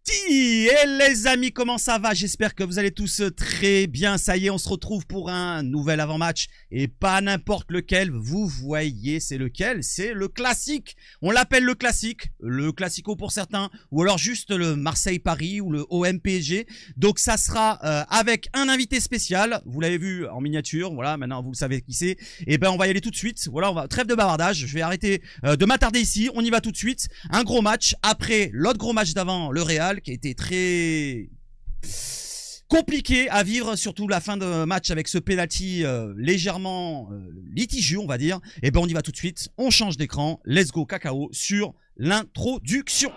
Et les amis, comment ça va? J'espère que vous allez tous très bien. Ça y est, on se retrouve pour un nouvel avant-match et pas n'importe lequel. Vous voyez, c'est lequel? C'est le classique. On l'appelle le classique, le classico pour certains, ou alors juste le Marseille-Paris ou le OM-PSG. Donc ça sera avec un invité spécial. Vous l'avez vu en miniature. Voilà, maintenant vous savez qui c'est. Et ben on va y aller tout de suite. Voilà, trêve de bavardage. Je vais arrêter de m'attarder ici. On y va tout de suite. Un gros match après l'autre gros match d'avant, le Real, qui a été très compliqué à vivre, surtout la fin de match avec ce penalty légèrement litigieux, on va dire. Et ben on y va tout de suite, on change d'écran, let's go cacao sur l'introduction.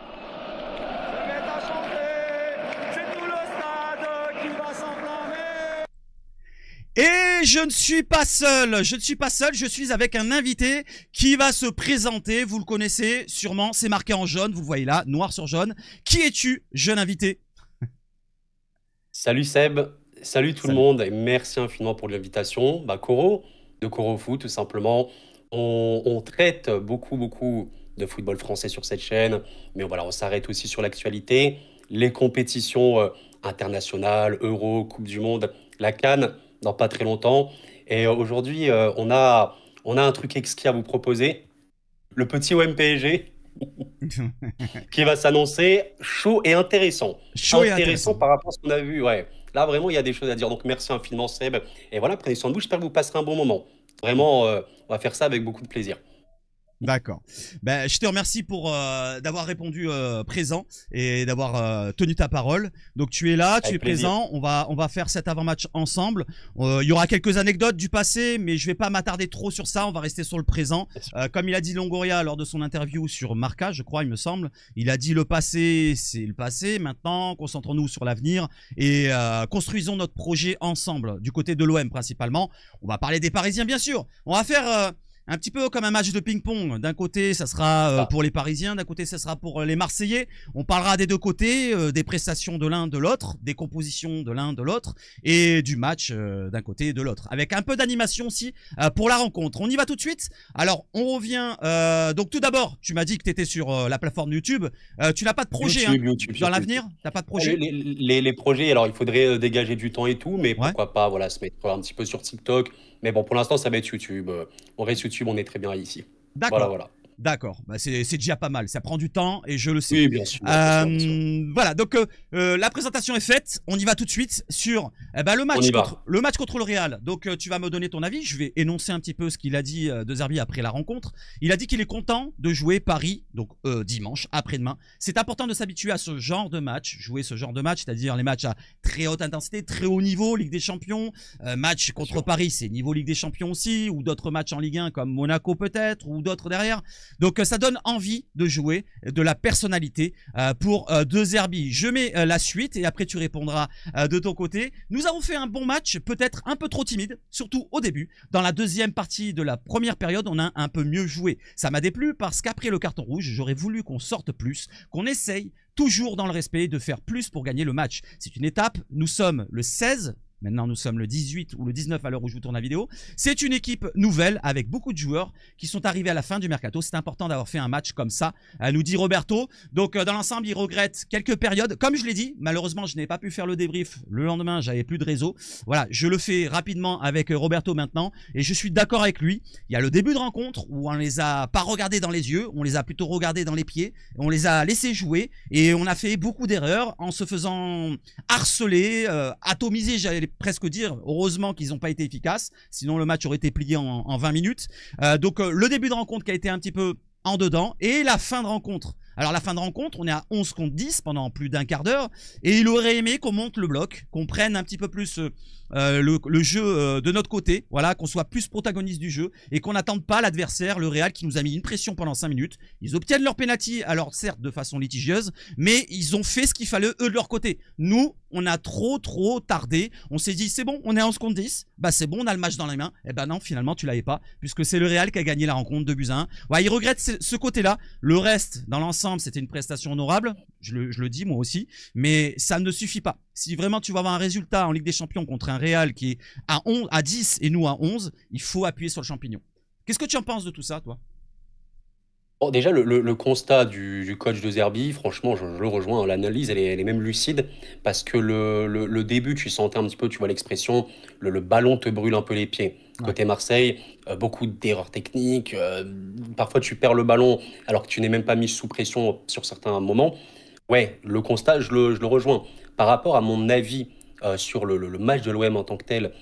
Et je ne suis pas seul, je suis avec un invité qui va se présenter, vous le connaissez sûrement, c'est marqué en jaune, vous le voyez là, noir sur jaune. Qui es-tu, jeune invité? Salut Seb, salut tout le Salut. monde et merci infiniment pour l'invitation. Koro, de Koro Foot tout simplement. On traite beaucoup de football français sur cette chaîne, mais voilà, on s'arrête aussi sur l'actualité, les compétitions internationales, Euro, Coupe du Monde, la CAN dans pas très longtemps. Et aujourd'hui, on a un truc exquis à vous proposer, le petit OM-PSG qui va s'annoncer chaud et intéressant. Chaud et Intéressant intéressant. par rapport à ce qu'on a vu, ouais. Là, vraiment, il y a des choses à dire. Donc, merci infiniment, Seb. Et voilà, prenez soin de vous. J'espère que vous passerez un bon moment. Vraiment, on va faire ça avec beaucoup de plaisir. D'accord. Ben, je te remercie pour d'avoir répondu présent et d'avoir tenu ta parole. Donc tu es là, tu es Avec plaisir. présent. On va faire cet avant-match ensemble. Il y aura quelques anecdotes du passé, mais je vais pas m'attarder trop sur ça. On va rester sur le présent. Bien sûr. Comme il a dit Longoria lors de son interview sur Marca, je crois, il me semble. Il a dit le passé, c'est le passé. Maintenant, concentrons-nous sur l'avenir et construisons notre projet ensemble. Du côté de l'OM principalement. On va parler des Parisiens, bien sûr. On va faire un petit peu comme un match de ping-pong. D'un côté, ça sera Ça. pour les Parisiens, d'un côté, ça sera pour les Marseillais. On parlera des deux côtés, des prestations de l'un de l'autre, des compositions de l'un de l'autre et du match d'un côté et de l'autre. Avec un peu d'animation aussi pour la rencontre. On y va tout de suite. Alors, on revient. Donc, tout d'abord, tu m'as dit que tu étais sur la plateforme YouTube. Tu n'as pas de projet YouTube, dans surtout. l'avenir? Tu n'as pas de Les, projet? les projets, alors il faudrait dégager du temps et tout, mais Ouais. pourquoi pas, voilà, se mettre un petit peu sur TikTok. Mais bon, pour l'instant, ça va être YouTube. On reste YouTube, on est très bien ici. Voilà, D'accord. voilà. D'accord, bah c'est déjà pas mal, ça prend du temps et je le sais. Oui, bien sûr, bien sûr, bien sûr. Voilà, donc la présentation est faite, on y va tout de suite sur le On match y contre va. le Real. Donc tu vas me donner ton avis, je vais énoncer un petit peu ce qu'il a dit de Zerbi après la rencontre. Il a dit qu'il est content de jouer Paris, donc dimanche, après-demain. C'est important de s'habituer à ce genre de match, jouer ce genre de match, c'est-à-dire les matchs à très haute intensité, très haut niveau, Ligue des Champions. Match Bien contre sûr. Paris, c'est niveau Ligue des Champions aussi, ou d'autres matchs en Ligue 1 comme Monaco peut-être, ou d'autres derrière. Donc ça donne envie de jouer, de la personnalité pour De Zerbi. Je mets la suite et après tu répondras de ton côté. Nous avons fait un bon match, peut-être un peu trop timide, surtout au début. Dans la deuxième partie de la première période, on a un peu mieux joué. Ça m'a déplu parce qu'après le carton rouge, j'aurais voulu qu'on sorte plus, qu'on essaye toujours dans le respect de faire plus pour gagner le match. C'est une étape, nous sommes le 16. Maintenant, nous sommes le 18 ou le 19 à l'heure où je vous tourne la vidéo. C'est une équipe nouvelle avec beaucoup de joueurs qui sont arrivés à la fin du mercato. C'est important d'avoir fait un match comme ça, nous dit Roberto. Donc, dans l'ensemble, il regrette quelques périodes. Comme je l'ai dit, malheureusement, je n'ai pas pu faire le débrief le lendemain. J'avais plus de réseau. Voilà, je le fais rapidement avec Roberto maintenant. Et je suis d'accord avec lui. Il y a le début de rencontre où on les a pas regardés dans les yeux. On les a plutôt regardés dans les pieds. On les a laissés jouer. Et on a fait beaucoup d'erreurs en se faisant harceler, atomiser, j'allais presque dire. Heureusement qu'ils n'ont pas été efficaces, sinon le match aurait été plié en 20 minutes. Donc le début de rencontre qui a été un petit peu en dedans et la fin de rencontre. Alors la fin de rencontre, on est à 11 contre 10 pendant plus d'un quart d'heure et il aurait aimé qu'on monte le bloc, qu'on prenne un petit peu plus le jeu de notre côté, voilà, qu'on soit plus protagoniste du jeu et qu'on n'attende pas l'adversaire, le Real, qui nous a mis une pression pendant 5 minutes. Ils obtiennent leur penalty, alors certes de façon litigieuse, mais ils ont fait ce qu'il fallait eux de leur côté. Nous, on a trop tardé. On s'est dit, c'est bon, on est à 11 contre 10. Bah, c'est bon, on a le match dans les mains. Et ben non, finalement, tu l'avais pas, puisque c'est le Real qui a gagné la rencontre 2 buts à 1. Ouais, il regrette ce côté-là. Le reste, dans l'ensemble, c'était une prestation honorable. Je le dis, moi aussi. Mais ça ne suffit pas. Si vraiment tu vas avoir un résultat en Ligue des Champions contre un Real qui est à 10 et nous à 11, il faut appuyer sur le champignon. Qu'est-ce que tu en penses de tout ça, toi? Bon, déjà, le constat du coach de Zerbi, franchement, je le rejoins, hein. L'analyse, elle est même lucide parce que le début, tu sentais un petit peu, tu vois l'expression, le ballon te brûle un peu les pieds. Ouais. Côté Marseille, beaucoup d'erreurs techniques. Parfois, tu perds le ballon alors que tu n'es même pas mis sous pression sur certains moments. Ouais, le constat, je le rejoins. Par rapport à mon avis sur le match de l'OM en tant que tel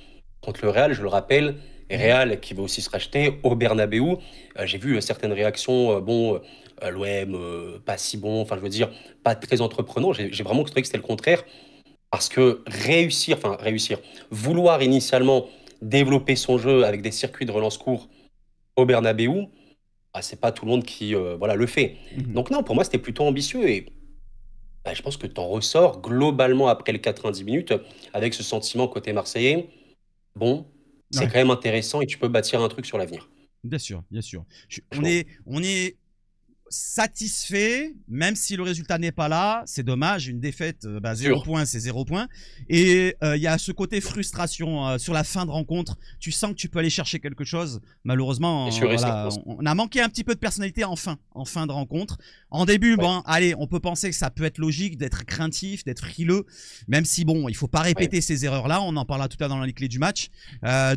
contre le Real, je le rappelle, Mhm. Real qui va aussi se racheter au Bernabeu. J'ai vu certaines réactions, bon, l'OM, pas si bon, enfin je veux dire, pas très entreprenant. J'ai vraiment trouvé que c'était le contraire. Parce que réussir, vouloir initialement développer son jeu avec des circuits de relance courts au Bernabeu, bah, c'est pas tout le monde qui voilà, le fait. Mhm. Donc non, pour moi, c'était plutôt ambitieux et bah, je pense que tu en ressors globalement après les 90 minutes avec ce sentiment côté marseillais. Bon, c'est Ouais. quand même intéressant et tu peux bâtir un truc sur l'avenir. Bien sûr, bien sûr. On Franchement, on est satisfait, même si le résultat n'est pas là. C'est dommage, une défaite, bien 0 sûr, points, c'est 0 points. Et il y a ce côté frustration sur la fin de rencontre. Tu sens que tu peux aller chercher quelque chose. bien Malheureusement, sûr et certain. voilà, on a manqué un petit peu de personnalité en fin de rencontre. En début, Ouais, bon, allez, on peut penser que ça peut être logique d'être craintif, d'être frileux, même si bon, il faut pas ouais. répéter ces erreurs-là. On en parlera tout à l'heure dans les clés du match.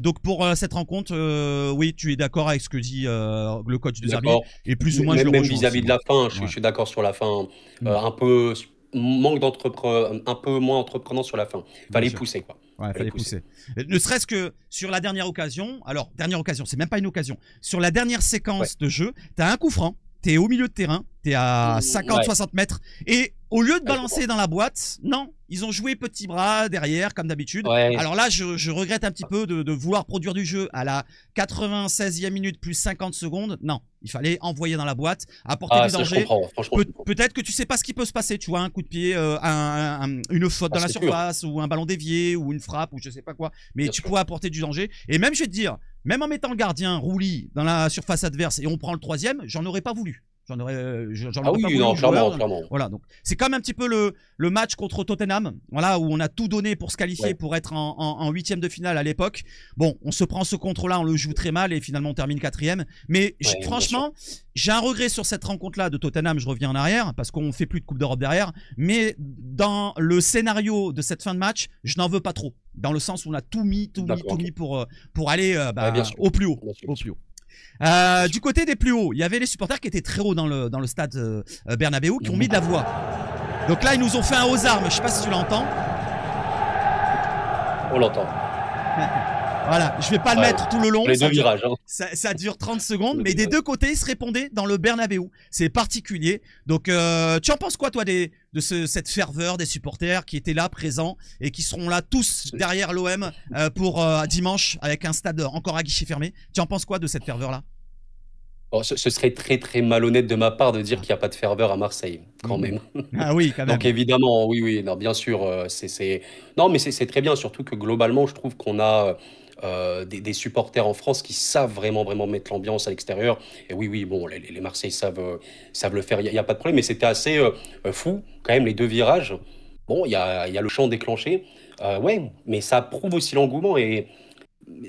Donc pour cette rencontre, oui, tu es d'accord avec ce que dit le coach de Zerbi. D'accord. Et plus ou moins, je le Même rejoins aussi, vis-à-vis de moi. la fin, je Ouais. suis d'accord sur la fin. Mm. Un peu un peu moins entreprenant sur la fin. Bien Fallait sûr. pousser, quoi. Ouais, Fallait fallait pousser. pousser. Ne serait-ce que sur la dernière occasion. Alors, dernière occasion, c'est même pas une occasion. Sur la dernière Ouais. séquence de jeu, t'as un coup franc, t'es au milieu de terrain, t'es à Ouais, 50-60 mètres. Et au lieu de ouais, je comprends. balancer dans la boîte, non, ils ont joué petit bras derrière, comme d'habitude. Ouais, Alors là, je regrette un petit peu de vouloir produire du jeu à la 96e minute plus 50 secondes. Non, il fallait envoyer dans la boîte, apporter ah, du ça, je danger. comprends. Franchement, je comprends. Peut-être que tu sais pas ce qui peut se passer, tu vois, un coup de pied, une faute Ah, dans la c'est sûr, surface, ou un ballon dévié, ou une frappe, ou je sais pas quoi, mais bien tu sûr. pouvais apporter du danger. Et même, je vais te dire, même en mettant le gardien Rouli dans la surface adverse et on prend le troisième, j'en aurais pas voulu. J'en Ah aurais pas oui, voulu non, aux joueurs. clairement, clairement. Voilà, donc c'est comme un petit peu le match contre Tottenham, voilà, où on a tout donné pour se qualifier, Ouais, pour être en huitième de finale à l'époque. Bon, on se prend ce contre-là, on le joue très mal et finalement on termine quatrième. Mais ouais, bien sûr. franchement, j'ai un regret sur cette rencontre-là de Tottenham, je reviens en arrière, parce qu'on fait plus de Coupe d'Europe derrière. Mais dans le scénario de cette fin de match, je n'en veux pas trop. Dans le sens où on a tout mis, tout mis, D'accord, tout ok. mis pour aller Ouais, bien sûr. au plus haut. Bien sûr, Au bien sûr. plus haut. Bien Du sûr. côté des plus hauts, il y avait les supporters qui étaient très hauts dans le stade Bernabeu, qui ont mis de la voix. Donc là, ils nous ont fait un aux armes, je sais pas si tu l'entends. On l'entend. Voilà, je vais pas le Ouais. mettre tout le Sur long, les deux virages, hein. ça dure 30 secondes, Sur les mais deux des virages. deux côtés, ils se répondaient dans le Bernabeu. C'est particulier. Donc, tu en penses quoi, toi, cette ferveur des supporters qui étaient là, présents, et qui seront là tous derrière l'OM pour dimanche, avec un stade encore à guichet fermé. Tu en penses quoi de cette ferveur-là? Bon, ce serait très, très malhonnête de ma part de dire Ah. qu'il n'y a pas de ferveur à Marseille, quand Mhm. même. Ah oui, quand Donc même. évidemment, oui, oui, non, bien sûr, non, mais c'est très bien, surtout que globalement, je trouve qu'on a des supporters en France qui savent vraiment, vraiment mettre l'ambiance à l'extérieur. Et oui, oui, bon, les Marseillais savent le faire, il y a pas de problème, mais c'était assez fou, quand même, les deux virages. Bon, il y a le chant déclenché, ouais, mais ça prouve aussi l'engouement et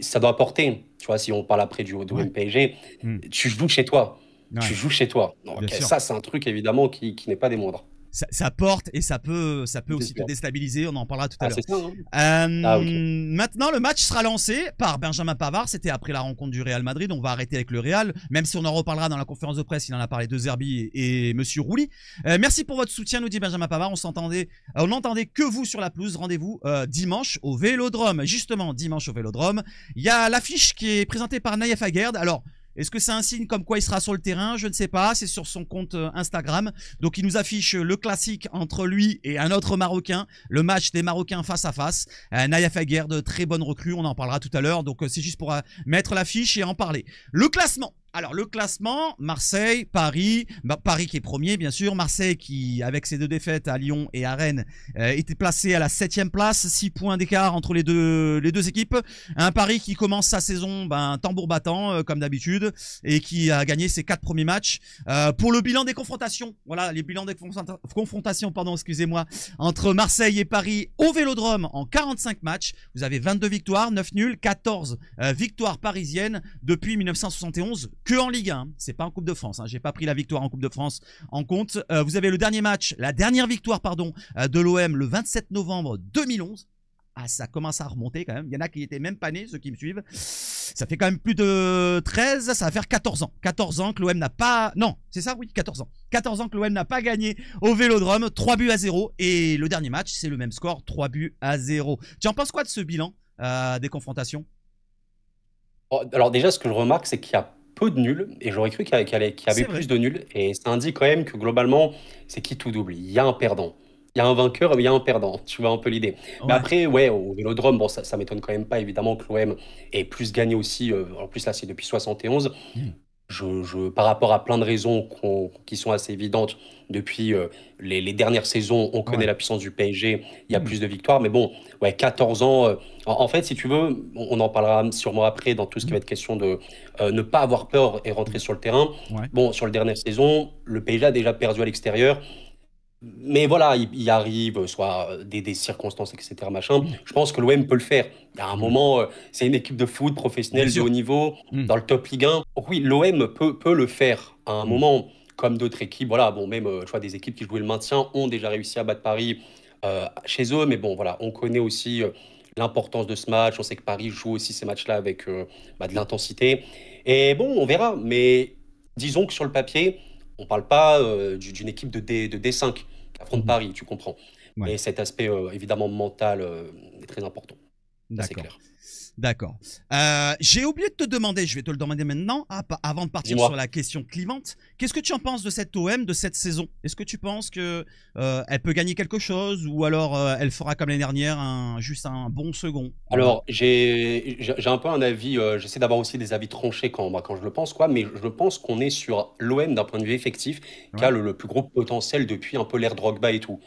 ça doit apporter. Tu vois, si on parle après du Ouais. MPG, Mm. tu joues chez toi. Tu Ouais, joues chez toi. bien Donc sûr. ça, c'est un truc évidemment qui n'est pas des moindres. Ça porte et ça peut C'est aussi te sûr. déstabiliser. On en parlera tout à Ah, l'heure. c'est ça, hein? Ah, ok. Maintenant, le match sera lancé par Benjamin Pavard. C'était après la rencontre du Real Madrid. On va arrêter avec le Real, même si on en reparlera dans la conférence de presse. Il en a parlé de Zerbi et Monsieur Rouli. Merci pour votre soutien, nous dit Benjamin Pavard. On n'entendait que vous sur la pelouse. Rendez-vous dimanche au Vélodrome. Justement, dimanche au Vélodrome. Il y a l'affiche qui est présentée par Naïef Aguerd. Alors, est-ce que c'est un signe comme quoi il sera sur le terrain? Je ne sais pas. C'est sur son compte Instagram. Donc il nous affiche le classique entre lui et un autre Marocain. Le match des Marocains face à face. Naïef Aguerd, très bonne recrue. On en parlera tout à l'heure. Donc c'est juste pour mettre l'affiche et en parler. Le classement. Alors le classement, Marseille, Paris, Paris qui est premier bien sûr, Marseille qui avec ses deux défaites à Lyon et à Rennes était placé à la 7e place, 6 points d'écart entre les deux équipes. Un Paris qui commence sa saison tambour battant comme d'habitude et qui a gagné ses 4 premiers matchs. Pour le bilan des confrontations, voilà les bilans des confrontations excusez-moi, entre Marseille et Paris au Vélodrome en 45 matchs, vous avez 22 victoires, 9 nuls, 14 victoires parisiennes depuis 1971. que en Ligue 1, hein. C'est pas en Coupe de France. Hein. J'ai pas pris la victoire en Coupe de France en compte. Vous avez le dernier match, la dernière victoire, pardon, de l'OM le 27 novembre 2011. Ah, ça commence à remonter quand même. Il y en a qui étaient même pas nés, ceux qui me suivent. Ça fait quand même plus de 13, ça va faire 14 ans. 14 ans que l'OM n'a pas... Non, c'est ça, oui, 14 ans. 14 ans que l'OM n'a pas gagné au Vélodrome, 3-0. Et le dernier match, c'est le même score, 3-0. Tu en penses quoi de ce bilan des confrontations? Alors déjà, ce que je remarque, c'est qu'il y a peu de nuls, et j'aurais cru qu'il y C'est avait vrai. plus de nuls, et ça indique quand même que globalement, c'est qui tout double. Il y a un perdant. Il y a un vainqueur, mais il y a un perdant. Tu vois un peu l'idée. Mais Ouais. après, ouais, au Vélodrome, bon, ça m'étonne quand même pas, évidemment, que l'OM ait plus gagné aussi. En plus, là, c'est depuis 71. Mmh. Par rapport à plein de raisons qui sont assez évidentes depuis les dernières saisons, on connaît Ouais. la puissance du PSG, il y a Mmh. plus de victoires, mais bon, ouais, 14 ans. En fait, si tu veux, on en parlera sûrement après dans tout ce qui Mmh. va être question de ne pas avoir peur et rentrer sur le terrain. Ouais. Bon, sur la dernière saison, le PSG a déjà perdu à l'extérieur. Mais voilà, il arrive, soit des circonstances, etc. Machin. Mmh. Je pense que l'OM peut le faire. Il y a un Ouais. moment, c'est une équipe de foot Bien professionnelle de sûr. haut niveau, Mmh. dans le top Ligue 1. Donc oui, l'OM peut le faire à un Mmh. moment, comme d'autres équipes. Voilà, bon, même, tu vois, des équipes qui jouaient le maintien ont déjà réussi à battre Paris chez eux. Mais bon, voilà, on connaît aussi l'importance de ce match. On sait que Paris joue aussi ces matchs-là avec de l'intensité. Et bon, on verra. Mais disons que sur le papier, on parle pas d'une équipe de D5 qui affronte Mmh. Paris, tu comprends. Ouais. Mais cet aspect évidemment mental est très important. Ça, c'est D'accord. clair. D'accord. J'ai oublié de te demander, je vais te le demander maintenant, avant de partir sur Dis-moi. la question clivante. Qu'est-ce que tu en penses de cette OM, de cette saison? Est-ce que tu penses que elle peut gagner quelque chose ou alors elle fera comme l'année dernière, juste un bon second? Voilà. Alors, j'ai un peu un avis, j'essaie d'avoir aussi des avis tranchés quand je le pense, quoi, mais je pense qu'on est sur l'OM d'un point de vue effectif, qui Ouais. a le plus gros potentiel depuis un peu l'ère Drogba et tout.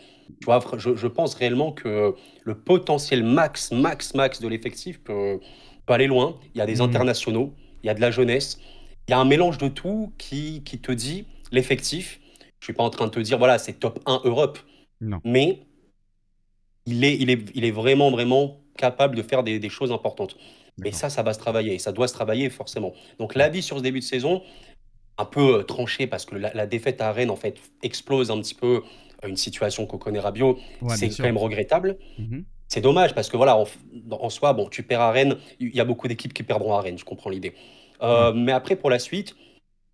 Tu vois, je pense réellement que le potentiel max, max, max de l'effectif peut aller loin. Il y a des Mhm. internationaux, il y a de la jeunesse, il y a un mélange de tout qui te dit l'effectif. Je suis pas en train de te dire, voilà, c'est top 1 Europe, Non. mais il est vraiment, vraiment capable de faire des choses importantes. Et D'accord. ça va se travailler, et ça doit se travailler forcément. Donc Ouais. l'avis sur ce début de saison, un peu tranché, parce que la défaite à Rennes, en fait, explose un petit peu une situation qu'on connaît Rabiot. Ouais, bien C'est quand sûr. même regrettable. Mhm. C'est dommage, parce que voilà, en soi, bon, tu perds à Rennes, il y a beaucoup d'équipes qui perdront à Rennes, je comprends l'idée. Ouais. Mais après, pour la suite,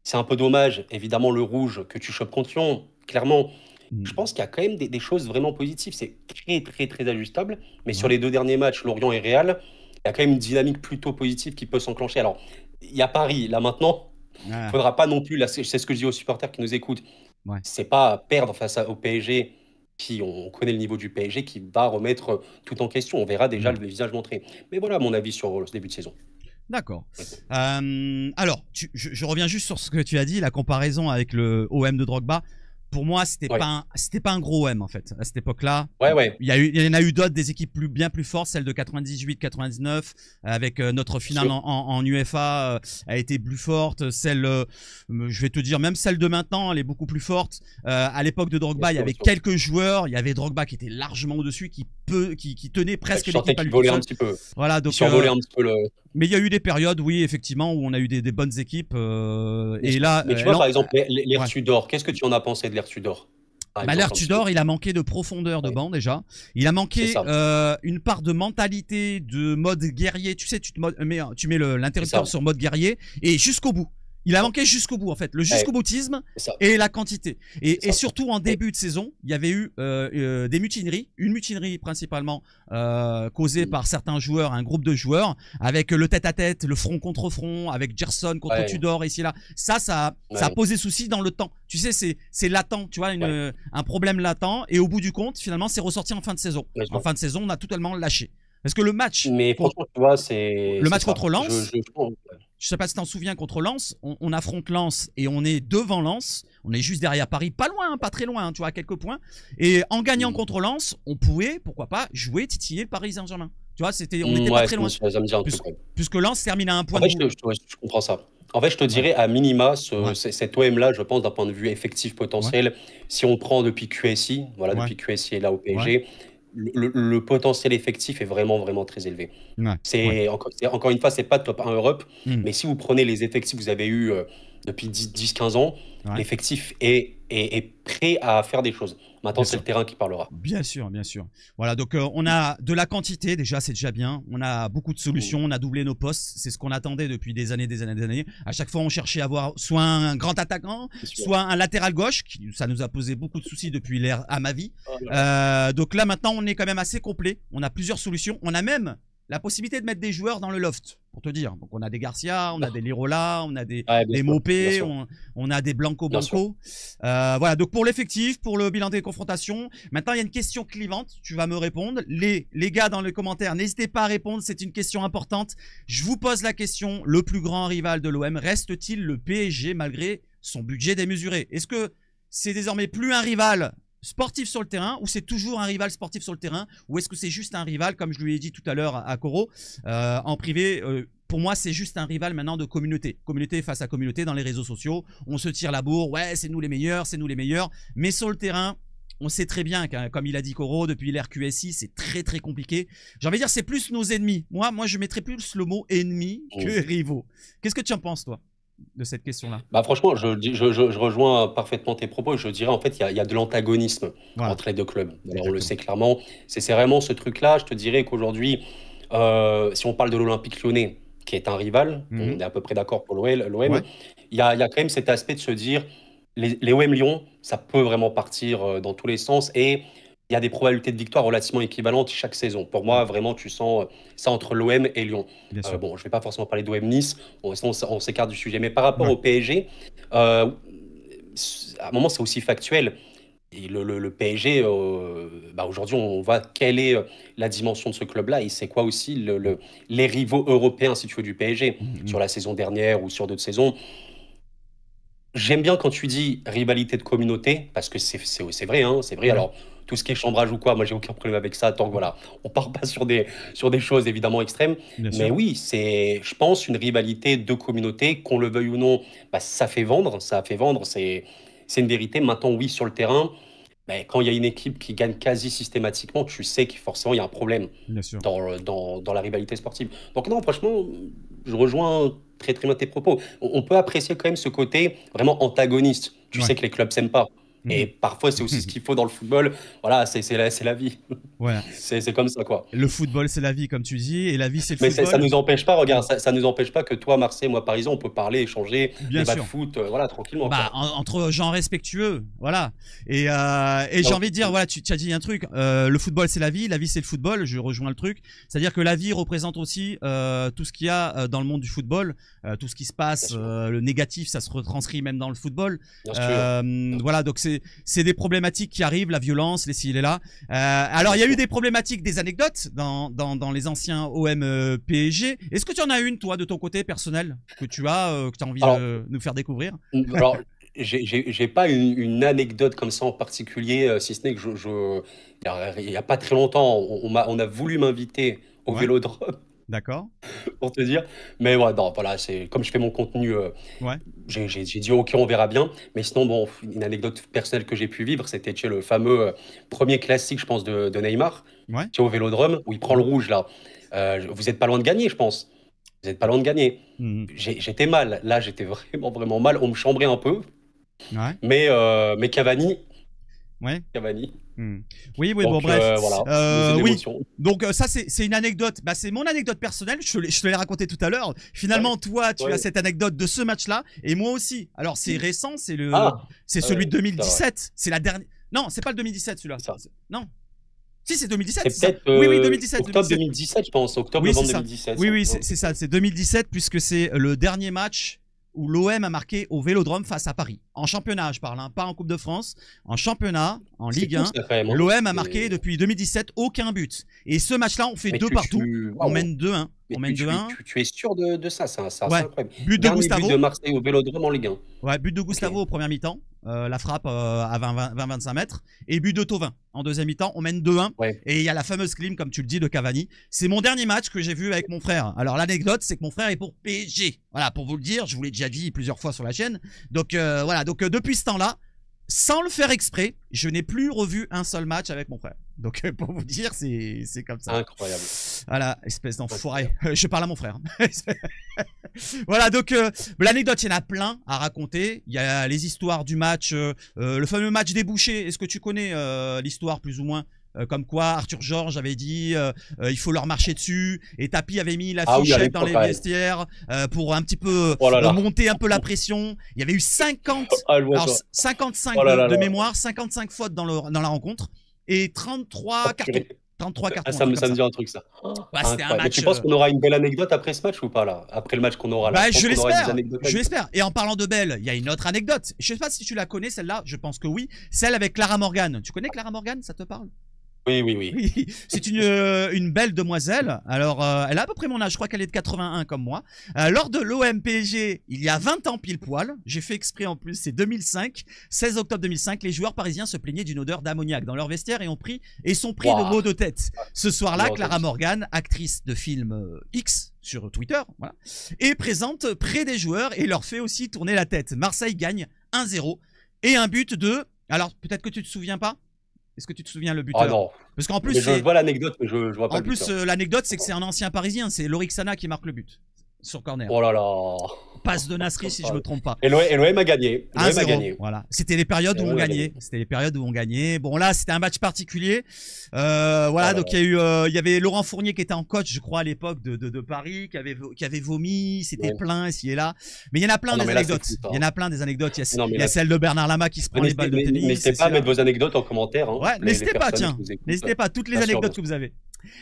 c'est un peu dommage, évidemment, le rouge que tu chopes contre Lyon, clairement. Je Mhm. pense qu'il y a quand même des choses vraiment positives. C'est très, très, très ajustable. Mais sur Ouais. les deux derniers matchs, Lorient et Real, il y a quand même une dynamique plutôt positive qui peut s'enclencher. Alors, il y a Paris. Là, maintenant, il ne Ah, faudra pas non plus, là, c'est ce que je dis aux supporters qui nous écoutent, ouais. c'est pas perdre face au PSG, qui, on connaît le niveau du PSG, qui va remettre tout en question. On verra déjà Mhm. le visage montré. Mais voilà mon avis sur ce début de saison. D'accord. Honnêtement. Alors, je reviens juste sur ce que tu as dit, la comparaison avec le OM de Drogba. Pour moi, Ouais, c'était pas un gros OM en fait. À cette époque-là, ouais, ouais, il y en a eu d'autres, des équipes bien plus fortes, celle de 98-99, avec notre bien finale sûr. en UEFA a été plus forte. Celle, je vais te dire, même celle de maintenant, elle est beaucoup plus forte. À l'époque de Bien Drogba, il y sûr, bien avait sûr. quelques joueurs. Il y avait Drogba qui était largement au-dessus, qui tenait Ouais, presque tu sentais l'équipe à qu'il lui tout volait un seul. petit peu. Voilà, Il donc. survolait un petit peu le. Mais il y a eu des périodes, oui, effectivement, où on a eu des bonnes équipes. Bien Et sûr. là, Mais tu vois, par exemple, l'ère ouais. Tudor, qu'est-ce que tu en as pensé de l'ère Tudor? Par Bah, l'air exemple, un petit peu. Tudor, il a manqué de profondeur de Ouais, banc déjà. Il a c'est manqué ça, une part de mentalité, de mode guerrier. Tu sais, tu mets c'est l'interrupteur ça, sur mode guerrier et jusqu'au bout. Il a ouais, manqué jusqu'au bout en fait, le jusqu'au ouais, boutisme c'est ça, et la quantité. c'est Et ça. surtout en Et début de saison, il y avait eu des mutineries, une mutinerie principalement causée mmh, par certains joueurs, un groupe de joueurs, avec le tête-à-tête, le front contre front, avec Gerson contre ouais, Tudor ici là. Ça a ouais, posé souci dans le temps. Tu sais, c'est latent, tu vois, ouais, un problème latent. Et au bout du compte, finalement, c'est ressorti en fin de saison. ouais, je En vois. fin de saison, on a totalement lâché. Parce que le match Mais contre, franchement, tu vois, c'est ça. contre Je Lens, je trouve ouais. je sais pas si t'en souviens, contre Lens, on affronte Lens et on est devant Lens. On est juste derrière Paris, pas loin, hein, pas très loin, hein, tu vois, à quelques points. Et en gagnant Mmh. contre Lens, on pouvait, pourquoi pas, jouer, titiller le Paris Saint-Germain. Tu vois, on n'était pas Ouais, très loin. ça me dit un truc, Puisque, ouais. puisque Lens termine à un En point de fait, bout. je comprends ça. En fait, je te Ouais, dirais à minima, ouais, cet OM-là, je pense, d'un point de vue effectif ouais, potentiel, si on prend depuis QSI, voilà, ouais, depuis QSI est là au ouais, PSG, le potentiel effectif est vraiment, vraiment très élevé. Ouais, ouais. Encore une fois, c'est pas top 1 Europe, Hmm, mais si vous prenez les effectifs que vous avez eus depuis 10-15 ans, ouais, l'effectif est prêt à faire des choses. Maintenant, bien c'est sûr. le terrain qui parlera. Bien sûr, bien sûr. Voilà, donc on a de la quantité, déjà, c'est déjà bien. On a beaucoup de Mm. solutions, on a doublé nos postes. C'est ce qu'on attendait depuis des années, des années, des années. À chaque fois, on cherchait à avoir soit un grand attaquant, C'est sûr. soit un latéral gauche, ça nous a posé beaucoup de soucis depuis l'ère à ma vie. Oh là là. Donc là, maintenant, on est quand même assez complet. On a plusieurs solutions. On a même la possibilité de mettre des joueurs dans le loft, pour te dire. Donc on a des Garcia, on a des Lirola, on a Ouais, bien des sûr, bien Mopé, sûr, on a des Blanco bien sûr. Blanco. Voilà, donc pour l'effectif, pour le bilan des confrontations, maintenant il y a une question clivante, tu vas me répondre. Les gars dans les commentaires, n'hésitez pas à répondre, c'est une question importante. Je vous pose la question, le plus grand rival de l'OM reste-t-il le PSG malgré son budget démesuré? Est-ce que c'est désormais plus un rival sportif sur le terrain ou c'est toujours un rival sportif sur le terrain ou est-ce que c'est juste un rival comme je lui ai dit tout à l'heure à Coro en privé pour moi, c'est juste un rival maintenant de communauté. Communauté face à communauté dans les réseaux sociaux. On se tire la bourre. Ouais, c'est nous les meilleurs, c'est nous les meilleurs. Mais sur le terrain, on sait très bien que, comme il a dit Coro, depuis l'RQSI, c'est très très compliqué. J'ai envie de dire, c'est plus nos ennemis. Moi, je mettrais plus le mot ennemi Mm. que rivaux. Qu'est-ce que tu en penses, toi, de cette question-là? Bah, franchement, je rejoins parfaitement tes propos. Je dirais, en fait, il y a de l'antagonisme Voilà, entre les deux clubs. Alors, on le exactement. sait clairement. C'est vraiment ce truc-là. Je te dirais qu'aujourd'hui, si on parle de l'Olympique Lyonnais, qui est un rival, on Mhm. est à peu près d'accord pour l'OM, Ouais, il y a quand même cet aspect de se dire, les OM Lyon, ça peut vraiment partir dans tous les sens. Et il y a des probabilités de victoire relativement équivalentes chaque saison. Pour moi, vraiment, tu sens ça entre l'OM et Lyon. bien sûr. Bon, je ne vais pas forcément parler d'OM Nice, bon, sinon on s'écarte du sujet. Mais par rapport Ouais, au PSG, euh, à un moment, c'est aussi factuel. Et le PSG, bah aujourd'hui, on voit quelle est la dimension de ce club-là. Et c'est quoi aussi les rivaux européens, si tu veux, du PSG, Mhm. sur la saison dernière ou sur d'autres saisons. J'aime bien quand tu dis rivalité de communauté, parce que c'est vrai, hein, c'est vrai. Ouais, Alors, tout ce qui est chambrage ou quoi, moi, j'ai aucun problème avec ça, tant que voilà, on part pas sur des choses évidemment extrêmes. bien Mais sûr. oui, c'est, je pense, une rivalité de communauté, qu'on le veuille ou non, bah, ça fait vendre, c'est une vérité. Maintenant, oui, sur le terrain, bah, quand il y a une équipe qui gagne quasi systématiquement, tu sais que forcément, il y a un problème Bien sûr. dans la rivalité sportive. Donc non, franchement, je rejoins très très bien tes propos. On peut apprécier quand même ce côté vraiment antagoniste. Tu Ouais. sais que les clubs s'aiment pas. Et Mhm. parfois, c'est aussi ce qu'il faut dans le football. Voilà, c'est la vie. Voilà. C'est comme ça, quoi. Le football, c'est la vie, comme tu dis, et la vie, c'est le Mais ça football. nous empêche pas, regarde, Mm. ça nous empêche pas que toi, Marseille, moi, Parisien, on peut parler, échanger, Bien débat de sûr. foot, voilà, tranquillement, Bah, quoi. entre gens respectueux, voilà. Et j'ai Donc, envie de dire, voilà, tu as dit un truc. Le football, c'est la vie c'est le football. Je rejoins le truc. C'est-à-dire que la vie représente aussi tout ce qu'il y a dans le monde du football, tout ce qui se bien passe, sûr, le négatif, ça se retranscrit même dans le football. bien sûr, Voilà, donc c'est des problématiques qui arrivent, la violence, les ci et les là. Alors, bien il y a eu sûr. des problématiques, des anecdotes dans les anciens OM PSG. Est-ce que tu en as une, toi, de ton côté personnel, que tu as envie Alors, de nous faire découvrir? alors, j'ai pas une anecdote comme ça en particulier, si ce n'est que il y a pas très longtemps, on a voulu m'inviter au Ouais, Vélodrome d'accord. pour te dire. Mais ouais, non, voilà, c'est comme je fais mon contenu, Ouais, j'ai dit ok, on verra bien. Mais sinon, bon, une anecdote personnelle que j'ai pu vivre, c'était tu sais, le fameux premier classique, je pense, de Neymar, ouais. tu sais, au Vélodrome où il prend le Mhm. rouge là. Vous êtes pas loin de gagner, je pense. Vous êtes pas loin de gagner. Mhm. J'étais mal. Là, j'étais vraiment vraiment mal. On me chambrait un peu. Ouais, Mais ouais. Cavani. Mhm. Oui, oui, bon, Donc bref. voilà, c'est de Oui. l'émotion. Donc ça, c'est une anecdote. Bah, c'est mon anecdote personnelle. Je te l'ai raconté tout à l'heure. Ouais, Finalement, toi, tu as ouais. cette anecdote de ce match-là, et moi aussi. Alors, c'est récent. Ah! C'est celui de Ouais, c'est vrai, 2017. C'est la dernière. Non, c'est pas le 2017 celui-là. c'est ça. Non. Si, c'est 2017, C'est c'est ça. peut-être, Oui, oui, 2017, octobre 2017. 2017, je pense, Oui, c'est octobre-novembre ça. 2017, Oui, ça. oui, OK. c'est ça. C'est 2017 puisque c'est le dernier match où l'OM a marqué au Vélodrome face à Paris. En championnat, je parle, hein, pas en Coupe de France. En championnat, en C'est Ligue fou 1, ça quand même, hein. l'OM a marqué C'est depuis 2017 aucun but. Et ce match-là, on fait mais deux partout. On waouh! mène 2-1. Mais On mène 2-1. tu es sûr de ça? C'est Ouais. incroyable. But de Dernier but de Gustavo. Marseille au Vélodrome en Ligue 1. Ouais, but de OK. Gustavo au premier mi-temps, la frappe à 20-25 mètres, et but de Thauvin en deuxième mi-temps, on mène 2-1, Ouais. et il y a la fameuse clim, comme tu le dis, de Cavani. C'est mon dernier match que j'ai vu avec mon frère. Alors l'anecdote, c'est que mon frère est pour PSG. Voilà, pour vous le dire, je vous l'ai déjà dit plusieurs fois sur la chaîne. Donc voilà, donc depuis ce temps-là, sans le faire exprès, je n'ai plus revu un seul match avec mon frère. Donc pour vous dire, c'est comme ça. Incroyable. Voilà, espèce d'enfoiré. Je parle à mon frère. Voilà, donc l'anecdote, il y en a plein à raconter. Il y a les histoires du match, le fameux match des bouchers. Est-ce que tu connais l'histoire plus ou moins? Comme quoi Arthur Georges avait dit il faut leur marcher dessus, et Tapi avait mis la fichette dans les vestiaires pour un petit peu monter un peu la pression. Il y avait eu 55 de mémoire, 55 fautes dans la rencontre et 33 cartons. 33 cartons. Ça me dit un truc, ça. C'était un match. Tu penses qu'on aura une belle anecdote après ce match ou pas, là? Après le match qu'on aura là? Je l'espère. Et en parlant de belle, il y a une autre anecdote. Je sais pas si tu la connais, celle-là. Je pense que oui. Celle avec Clara Morgan. Tu connais Clara Morgan? Ça te parle? Oui. C'est une belle demoiselle. Alors, elle a à peu près mon âge. Je crois qu'elle est de 81 comme moi. Lors de l'OM PSG, il y a 20 ans pile poil, j'ai fait exprès en plus, c'est 2005, 16 octobre 2005, les joueurs parisiens se plaignaient d'une odeur d'ammoniac dans leur vestiaire et sont pris de maux de tête. Ce soir-là, Clara Morgan, actrice de film X sur Twitter, voilà, est présente près des joueurs et leur fait aussi tourner la tête. Marseille gagne 1-0 et un but de... Alors, peut-être que tu te souviens pas? Est-ce que tu te souviens le buteur? Non. Parce qu'en plus, je vois l'anecdote, mais je vois pas le buteur. En plus, l'anecdote, c'est que c'est un ancien parisien. C'est Lorik Sana qui marque le but sur corner. Oh là là. Passe de Nasri, si je me trompe pas. Et l'OM a gagné. 1-0. Voilà. C'était les périodes où on gagnait. Bon, là, c'était un match particulier. Voilà. Donc, il y avait Laurent Fournier qui était en coach, je crois, à l'époque de Paris, qui avait vomi. C'était plein ici et là. Mais il y en a plein des anecdotes. Il y en a plein des anecdotes. Il y a celle de Bernard Lama qui se prend les balles de tennis. N'hésitez pas à mettre vos anecdotes en commentaire. Ouais, n'hésitez pas, tiens. N'hésitez pas, toutes les anecdotes que vous avez.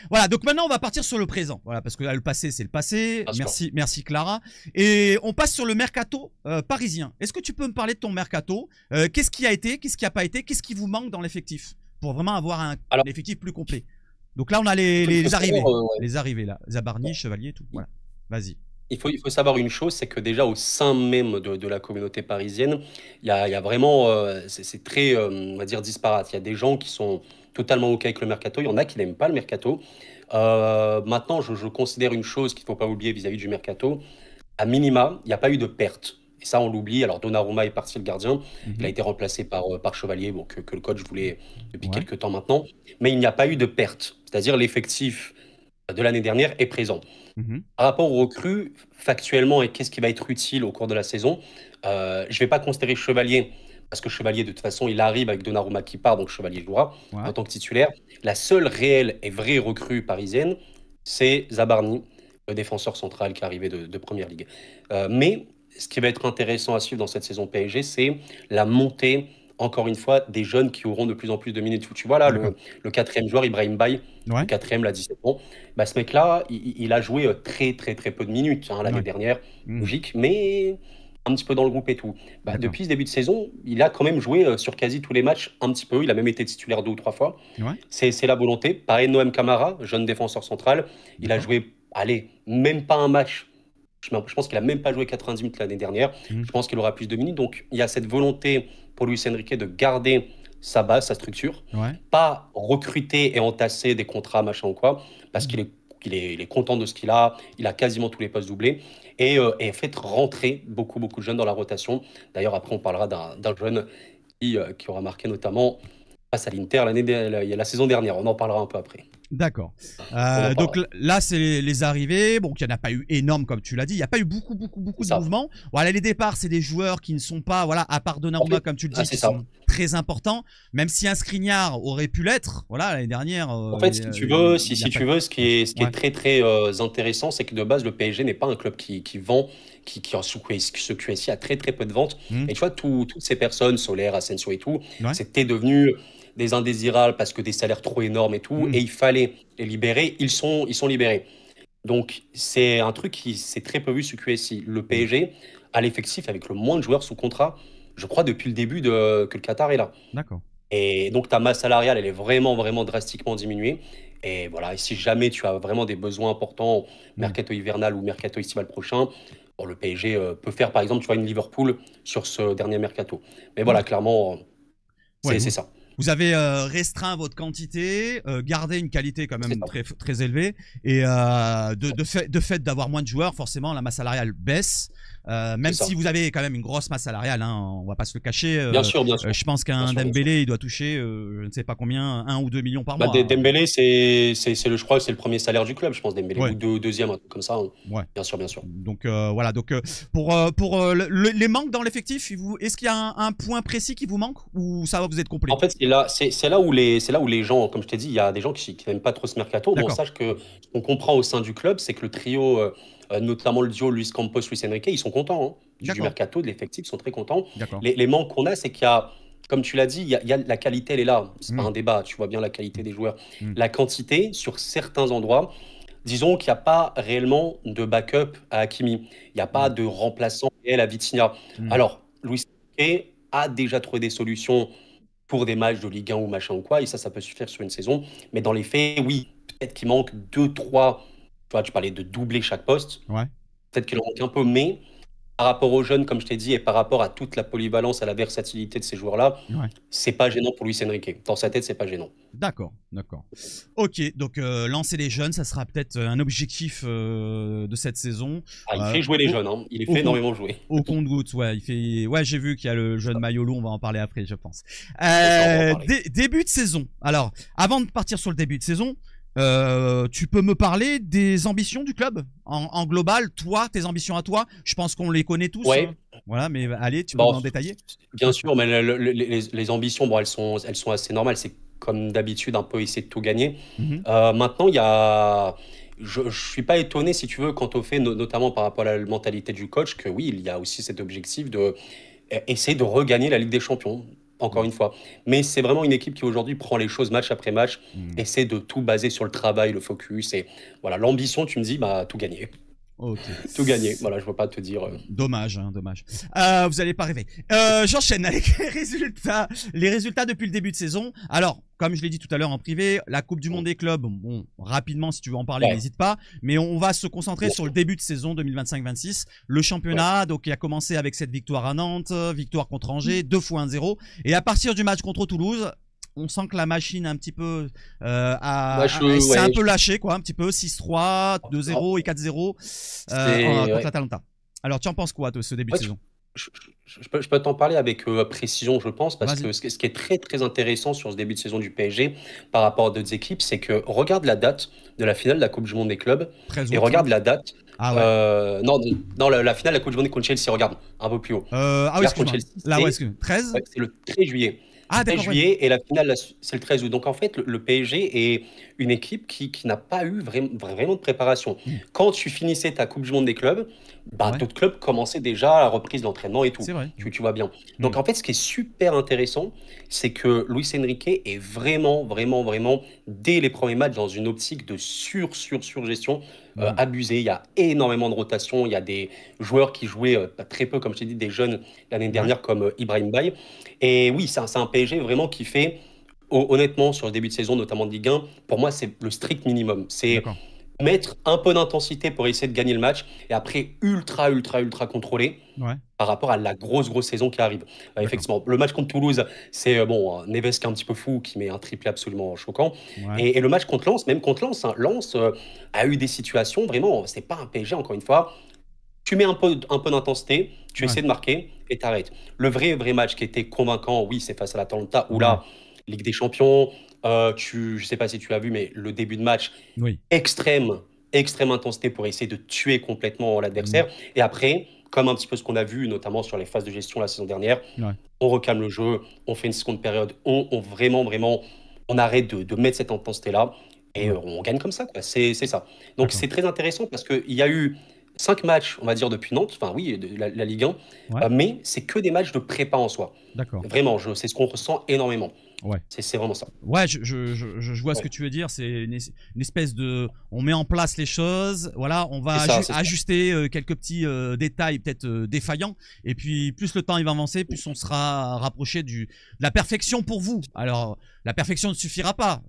Voilà, donc maintenant on va partir sur le présent. Voilà, parce que là, le passé c'est le passé. Merci Clara. Et on passe sur le mercato parisien. Est-ce que tu peux me parler de ton mercato? Qu'est-ce qui a été, qu'est-ce qui n'a pas été, qu'est-ce qui vous manque dans l'effectif pour vraiment avoir un effectif plus complet? Donc là on a les arrivées, les arrivées là, Zabarny, Chevalier, tout. Voilà, vas-y. Il faut savoir une chose, c'est que déjà au sein même de la communauté parisienne, il y a vraiment, c'est très, on va dire, disparate. Il y a des gens qui sont totalement OK avec le mercato, il y en a qui n'aiment pas le mercato. Maintenant, je considère une chose qu'il ne faut pas oublier vis-à-vis du mercato. À minima, il n'y a pas eu de perte. Et ça, on l'oublie. Alors, Donnarumma est parti, le gardien. Il a été remplacé par Chevalier, bon, que le coach voulait depuis quelques temps maintenant. Mais il n'y a pas eu de perte. C'est-à-dire l'effectif de l'année dernière est présent. Par rapport aux recrues, factuellement, et qu'est-ce qui va être utile au cours de la saison, je ne vais pas considérer Chevalier, parce que Chevalier, de toute façon, il arrive avec Donnarumma qui part, donc Chevalier jouera en tant que titulaire. La seule réelle et vraie recrue parisienne, c'est Zabarny, le défenseur central qui est arrivé de Première Ligue. Mais ce qui va être intéressant à suivre dans cette saison PSG, c'est la montée, encore une fois, des jeunes qui auront de plus en plus de minutes. Tu vois là, le quatrième joueur, Ibrahim Baye, le quatrième, là, 17 ans. Bah, ce mec-là, il a joué très peu de minutes l'année dernière, logique, mais un petit peu dans le groupe et tout. Bah, depuis ce début de saison, il a quand même joué sur quasi tous les matchs, un petit peu. Il a même été titulaire 2 ou 3 fois. C'est la volonté. Pareil, Noam Camara, jeune défenseur central, il a joué, même pas un match. Je pense qu'il a même pas joué 90 minutes l'année dernière. Je pense qu'il aura plus de minutes. Donc, il y a cette volonté pour Luis Enrique de garder sa base, sa structure. Pas recruter et entasser des contrats, machin ou quoi, parce qu'il est content de ce qu'il a. Il a quasiment tous les postes doublés. Et fait rentrer beaucoup de jeunes dans la rotation. D'ailleurs, après, on parlera d'un jeune qui aura marqué notamment face à l'Inter la saison dernière. On en parlera un peu après. D'accord. Donc là, c'est les arrivées. Bon, il n'y en a pas eu énorme, comme tu l'as dit. Il n'y a pas eu beaucoup de mouvements. Voilà, les départs, c'est des joueurs qui ne sont pas, voilà, à part Donnarumma, comme tu le dis, qui sont très importants. Même si un Skriniar aurait pu l'être, voilà, l'année dernière. En fait, si tu veux, ce qui est très intéressant, c'est que de base, le PSG n'est pas un club qui vend, qui en secoué ici à très peu de ventes. Et tu vois, toutes ces personnes, Solaire, Asensio et tout, c'était devenu des indésirables parce que des salaires trop énormes et tout, et il fallait les libérer. Ils sont libérés. Donc, c'est un truc qui s'est très peu vu sur QSI. Le PSG a l'effectif avec le moins de joueurs sous contrat, je crois, depuis le début que le Qatar est là. D'accord. Et donc, ta masse salariale, elle est vraiment drastiquement diminuée. Et voilà, et si jamais tu as vraiment des besoins importants, mercato hivernal ou mercato estival prochain, bon, le PSG peut faire, par exemple, tu vois, une Liverpool sur ce dernier mercato. Mais voilà, clairement, c'est ça. Vous avez restreint votre quantité, gardé une qualité quand même très élevée, et de fait d'avoir moins de joueurs, forcément la masse salariale baisse. Même C'est ça. si vous avez quand même une grosse masse salariale, hein, on va pas se le cacher. Bien sûr, bien sûr. Je pense Bien qu'un sûr, bien sûr. Dembélé, il doit toucher, je ne sais pas combien, 1 ou 2 millions par Bah, mois. Dembélé, je crois que c'est le premier salaire du club, je pense, Dembélé, ou Ouais, deuxième, un truc comme ça, hein. ouais. Bien sûr, bien sûr. Donc voilà. Donc pour les manques dans l'effectif, est-ce qu'il y a un point précis qui vous manque ou ça va, vous êtes complet? En fait, c'est là où les gens, comme je t'ai dit, il y a des gens qui n'aiment pas trop ce mercato. Bon, D'accord, sache que ce qu'on comprend au sein du club, c'est que le trio, notamment le duo Luis Campos, Luis Enrique, ils sont contents, hein, du d'accord, mercato, de l'effectif, ils sont très contents. d'accord. Les manques qu'on a, c'est qu'il y a, comme tu l'as dit, il y a la qualité, elle est là. C'est pas Hmm, un débat, tu vois bien la qualité des joueurs. hmm, La quantité, sur certains endroits, disons qu'il n'y a pas réellement de backup à Hakimi. Il n'y a pas hmm, de remplaçant réel à Vitinha. hmm. Alors, Luis Enrique a déjà trouvé des solutions pour des matchs de Ligue 1 ou machin ou quoi, et ça peut suffire sur une saison. Mais dans les faits, oui, peut-être qu'il manque deux, trois. Tu vois, tu parlais de doubler chaque poste. Ouais, Peut-être qu'il en manque un peu, mais par rapport aux jeunes, comme je t'ai dit, et par rapport à toute la polyvalence, à la versatilité de ces joueurs-là, ouais. c'est pas gênant pour Luis Enrique. Dans sa tête, c'est pas gênant. D'accord, d'accord. Ok, donc lancer les jeunes, ça sera peut-être un objectif de cette saison. Ah, il Euh, fait jouer les au, jeunes, hein. Il les au fait compte, énormément jouer. au compte-gouttes, ouais. Ouais, j'ai vu qu'il y a le jeune Mayolo, on va en parler après, je pense. C'est ça, on va en parler. Début de saison. Alors, avant de partir sur le début de saison, tu peux me parler des ambitions du club en global, toi, tes ambitions à toi. Je pense qu'on les connaît tous, hein. Ouais, Voilà, mais allez, tu peux bon, m'en détailler? bien sûr, mais les ambitions, bon, elles sont assez normales. C'est comme d'habitude, un peu essayer de tout gagner. Mhm. Maintenant, il y a. Je suis pas étonné, si tu veux, quant au fait, notamment par rapport à la mentalité du coach, que oui, il y a aussi cet objectif de essayer de regagner la Ligue des Champions, encore une fois. Mais c'est vraiment une équipe qui aujourd'hui prend les choses match après match, Mhm. essaie de tout baser sur le travail, le focus. Et voilà, l'ambition, tu me dis, bah, tout gagner. Ok. Tout gagner. Voilà, je ne veux pas te dire. Dommage, hein, dommage. Vous allez pas rêver. J'enchaîne avec les résultats. Les résultats depuis le début de saison. Alors, comme je l'ai dit tout à l'heure en privé, la Coupe du Monde des clubs, bon, rapidement, si tu veux en parler, Ouais, n'hésite pas. Mais on va se concentrer bien sur le sûr. début de saison 2025-26. Le Ouais. championnat, donc, il a commencé avec cette victoire à Nantes, victoire contre Angers, 2 fois 1-0. Et à partir du match contre Toulouse, on sent que la machine un petit peu Bah, s'est un ouais, peu lâchée, quoi, un petit peu 6-3, non, 2-0 et 4-0 c'est. contre Ouais. l'Atalanta. Alors, tu en penses quoi de ce début de Ouais, saison? je peux t'en parler avec précision, je pense, parce Vas-y. que ce qui est très très intéressant sur ce début de saison du PSG par rapport à d'autres équipes, c'est que regarde la date de la finale de la Coupe du Monde des clubs 13 et août. regarde la date. Ah ouais. Non, non, la finale de la Coupe du Monde contre Chelsea, regarde, un peu plus haut. Ah oui, Regarde contre excuse-moi. Chelsea, Là, ouais, excuse-moi. 13? ouais, c'est le 13 juillet. Ah, 13 d'accord, ouais. juillet et la finale, c'est le 13 août. Donc en fait, le PSG est une équipe qui n'a pas eu vraiment de préparation. Hmm. Quand tu finissais ta Coupe du Monde des clubs, bah, Ouais, d'autres clubs commençaient déjà la reprise d'entraînement et tout. c'est vrai. Tu vois bien. Hmm. Donc en fait, ce qui est super intéressant, c'est que Luis Enrique est vraiment, vraiment, vraiment, dès les premiers matchs, dans une optique de surgestion Hmm. abusée. Il y a énormément de rotation. Il y a des joueurs qui jouaient très peu, comme je t'ai dit, des jeunes l'année Ouais, dernière comme Ibrahim Baye. Et oui, c'est un PSG vraiment qui fait, honnêtement, sur le début de saison, notamment de Ligue 1, pour moi, c'est le strict minimum. C'est d'accord. mettre un peu d'intensité pour essayer de gagner le match et après ultra, ultra, ultra contrôlé Ouais, par rapport à la grosse, grosse saison qui arrive. d'accord. Effectivement, le match contre Toulouse, c'est bon, Neves qui est un petit peu fou, qui met un triplé absolument choquant. Ouais, Et le match contre Lens, même contre Lens, hein, Lens a eu des situations, vraiment, c'est pas un PSG, encore une fois. Tu mets un peu d'intensité, tu ouais, essaies de marquer et t'arrêtes. Le vrai match qui était convaincant, oui, c'est face à l'Atalanta, où ouais, là, Ligue des Champions, je sais pas si tu l'as vu, mais le début de match, oui. extrême, extrême intensité pour essayer de tuer complètement Hmm. l'adversaire. Et après, comme un petit peu ce qu'on a vu, notamment sur les phases de gestion la saison dernière, Ouais, on recalme le jeu, on fait une seconde période, on vraiment, vraiment, on arrête de mettre cette intensité-là et ouais, on gagne comme ça, quoi. C'est ça. Donc d'accord. c'est très intéressant parce qu'il y a eu 5 matchs, on va dire, depuis Nantes, enfin oui, de la Ligue 1, Ouais, mais c'est que des matchs de prépa en soi. d'accord. Vraiment, c'est ce qu'on ressent énormément. Ouais. C'est vraiment ça. Ouais, je vois ce que Ouais. tu veux dire. C'est une espèce de. On met en place les choses. Voilà, on C'est va ça, c'est ça. ajuster quelques petits détails peut-être défaillants. Et puis, plus le temps il va avancer, plus on sera rapproché de la perfection pour vous. Alors, la perfection ne suffira pas,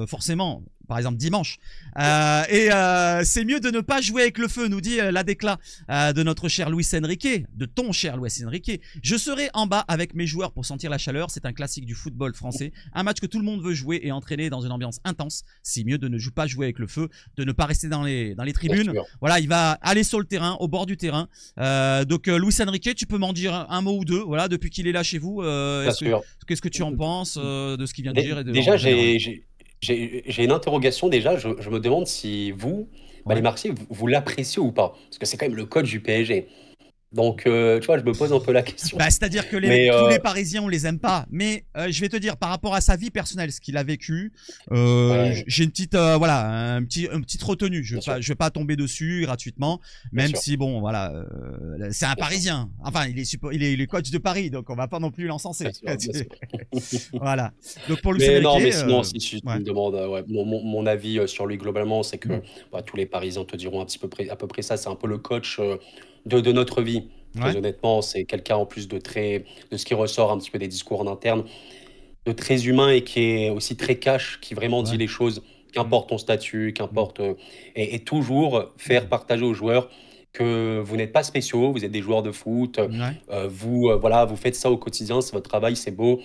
forcément. par exemple dimanche. C'est mieux de ne pas jouer avec le feu, nous dit la décla de notre cher Luis Enrique, de ton cher Luis Enrique. Je serai en bas avec mes joueurs pour sentir la chaleur. C'est un classique du football français. Un match que tout le monde veut jouer et entraîner dans une ambiance intense. C'est mieux de ne pas jouer avec le feu, de ne pas rester dans les tribunes. Voilà, il va aller sur le terrain, au bord du terrain. Donc Luis Enrique, tu peux m'en dire un mot ou deux, voilà, depuis qu'il est là chez vous. Qu'est-ce que tu en penses de ce qu'il vient de dire Déjà, j'ai une interrogation déjà. Je me demande si vous, les Marseillais, vous l'appréciez ou pas. Parce que c'est quand même le coach du PSG. Donc, tu vois, je me pose un peu la question. C'est-à-dire que tous les Parisiens, on les aime pas. Mais je vais te dire, par rapport à sa vie personnelle, ce qu'il a vécu, j'ai une petite, une petite retenue. Je vais pas tomber dessus gratuitement, même si bon, voilà, c'est un Parisien. Enfin, il est coach de Paris, donc on va pas non plus l'encenser. Voilà. Donc pour Luis Enrique, mais sinon, si tu me demandes, mon avis sur lui globalement, c'est que tous les Parisiens te diront à peu près ça. C'est un peu le coach de notre vie. Très honnêtement, c'est quelqu'un en plus de ce qui ressort un petit peu des discours en interne, de très humain et qui est aussi très cash, qui vraiment dit les choses, qu'importe ton statut, qu'importe, et toujours faire partager aux joueurs que vous n'êtes pas spéciaux, vous êtes des joueurs de foot, vous faites ça au quotidien, c'est votre travail, c'est beau,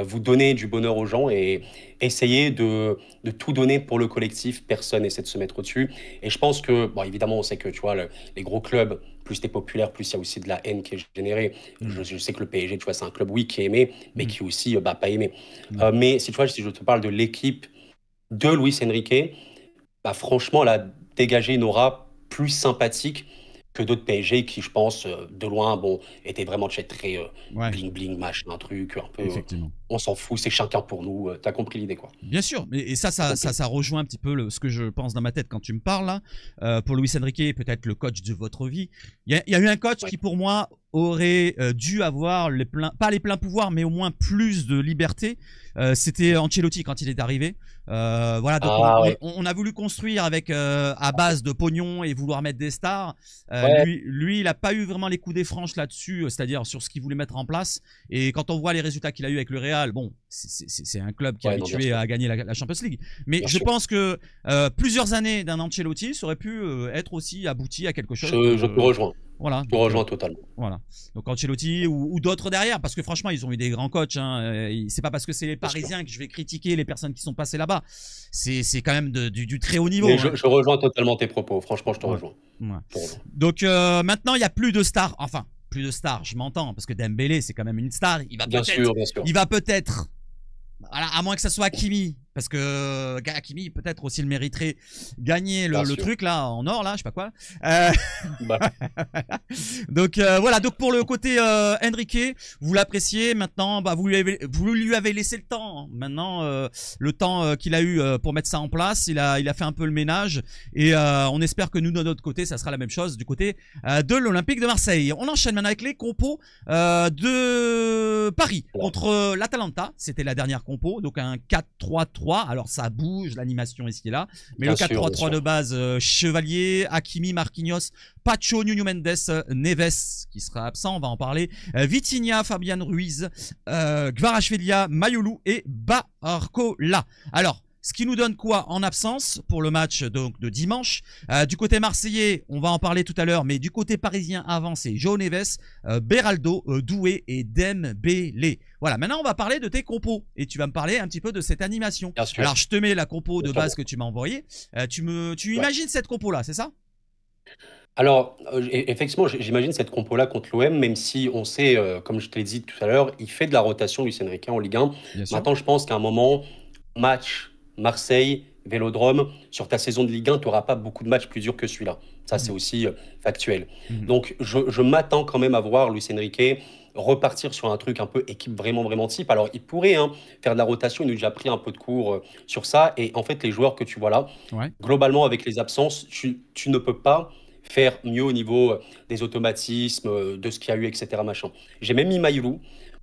vous donnez du bonheur aux gens et essayez de tout donner pour le collectif, personne essaie de se mettre au-dessus. Et je pense que, bon, évidemment, on sait que, tu vois, les gros clubs, plus t'es populaire, plus il y a aussi de la haine qui est générée. Je sais que le PSG, tu vois, c'est un club, oui, qui est aimé, mais qui est aussi pas aimé. Mais si je te parle de l'équipe de Luis Enrique, franchement, elle a dégagé une aura plus sympathique que d'autres PSG qui, je pense, de loin, étaient vraiment très bling-bling, machin, un truc, un peu... on s'en fout, c'est chacun pour nous. T'as compris l'idée, quoi. Bien sûr, et ça rejoint un petit peu ce que je pense dans ma tête quand tu me parles, là. Pour Luis Enrique, peut-être le coach de votre vie. Il y a eu un coach qui, pour moi, aurait dû avoir pas les pleins pouvoirs, mais au moins plus de liberté. C'était Ancelotti quand il est arrivé. Voilà, donc on a voulu construire avec à base de pognon et vouloir mettre des stars. Lui, il a pas eu vraiment les coups des franches là-dessus, c'est-à-dire sur ce qu'il voulait mettre en place. Et quand on voit les résultats qu'il a eu avec le Real, bon, c'est un club qui est habitué à gagner la Champions League. Mais je pense que plusieurs années d'un Ancelotti, ça aurait pu être aussi abouti à quelque chose. Je te rejoins. Voilà. Je te rejoins totalement. Voilà. Donc Ancelotti ou d'autres derrière, parce que franchement, ils ont eu des grands coachs. C'est pas parce que c'est les Parisiens que je vais critiquer les personnes qui sont passées là-bas. C'est quand même du très haut niveau. Mais je rejoins totalement tes propos. Franchement, je te rejoins. Donc maintenant, il n'y a plus de stars. Enfin, plus de stars, je m'entends, parce que Dembélé, c'est quand même une star. Il va peut-être, voilà, à moins que ça soit Hakimi, parce que Hakimi peut-être aussi le mériterait, gagner le truc là en or là, je sais pas quoi. Donc voilà, donc pour le côté Enrique, vous l'appréciez maintenant, vous lui avez laissé le temps. Maintenant, le temps qu'il a eu pour mettre ça en place, il a fait un peu le ménage et on espère que nous de notre côté, ça sera la même chose du côté de l'Olympique de Marseille. On enchaîne maintenant avec les compos de Paris contre l'Atalanta. C'était la dernière compo, donc un 4-3-3. Alors ça bouge, l'animation ici et là, mais le 4-3-3 de base, Chevalier, Hakimi, Marquinhos, Pacho, Nuno Mendes, Neves qui sera absent, on va en parler, Vitinha, Fabian Ruiz, Kvaratskhelia, Mayulu et Barcola. Alors, ce qui nous donne quoi en absence pour le match donc de dimanche. Du côté marseillais, on va en parler tout à l'heure, mais du côté parisien avant, c'est João Neves, Beraldo, Doué et Dembélé. Voilà, maintenant on va parler de tes compos et tu vas me parler un petit peu de cette animation. Alors je te mets la compo de base que tu m'as envoyée. Tu imagines cette compo là, c'est ça? Alors, effectivement, j'imagine cette compo-là contre l'OM, même si on sait, comme je te l'ai dit tout à l'heure, il fait de la rotation, Luis Enrique, en Ligue 1. Maintenant, je pense qu'à un moment, match Marseille, Vélodrome, sur ta saison de Ligue 1, tu n'auras pas beaucoup de matchs plus durs que celui-là. Ça, c'est aussi factuel. Donc, je m'attends quand même à voir Luis Enrique repartir sur un truc un peu équipe vraiment, vraiment type. Alors, il pourrait faire de la rotation. Il nous a déjà pris un peu de cours sur ça. Et en fait, les joueurs que tu vois là, globalement, avec les absences, tu ne peux pas faire mieux au niveau des automatismes, de ce qu'il y a eu, etc. Machin. J'ai même mis Mayulu.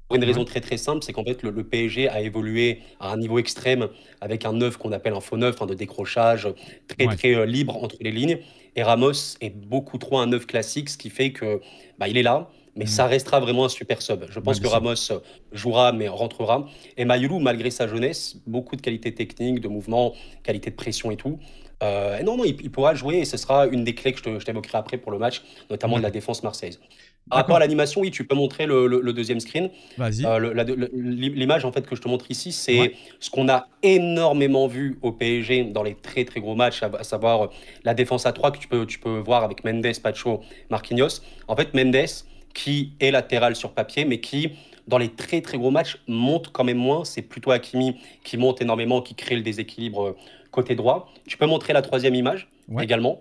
Pour une raison très très simple, c'est qu'en fait le PSG a évolué à un niveau extrême avec un neuf qu'on appelle un faux neuf, de décrochage très libre entre les lignes. Et Ramos est beaucoup trop un neuf classique, ce qui fait que il est là, mais ça restera vraiment un super sub. Je Ouais, pense bien que sûr. Ramos jouera, mais rentrera. Et Mayoulou, malgré sa jeunesse, beaucoup de qualité technique, de mouvement, qualité de pression et tout. Et non, non, il pourra jouer et ce sera une des clés que je t'évoquerai après pour le match, notamment de la D'accord. défense marseillaise. Par rapport à D'accord. l'animation, oui, tu peux montrer le deuxième screen. Vas-y. L'image en fait que je te montre ici, Ouais. c'est ce qu'on a énormément vu au PSG dans les très très gros matchs, à savoir la défense à 3 que tu peux voir avec Mendes, Pacho, Marquinhos. En fait, Mendes, qui est latéral sur papier, mais qui, dans les très très gros matchs, monte quand même moins. C'est plutôt Hakimi qui monte énormément, qui crée le déséquilibre côté droit. Tu peux montrer la troisième image Ouais. également,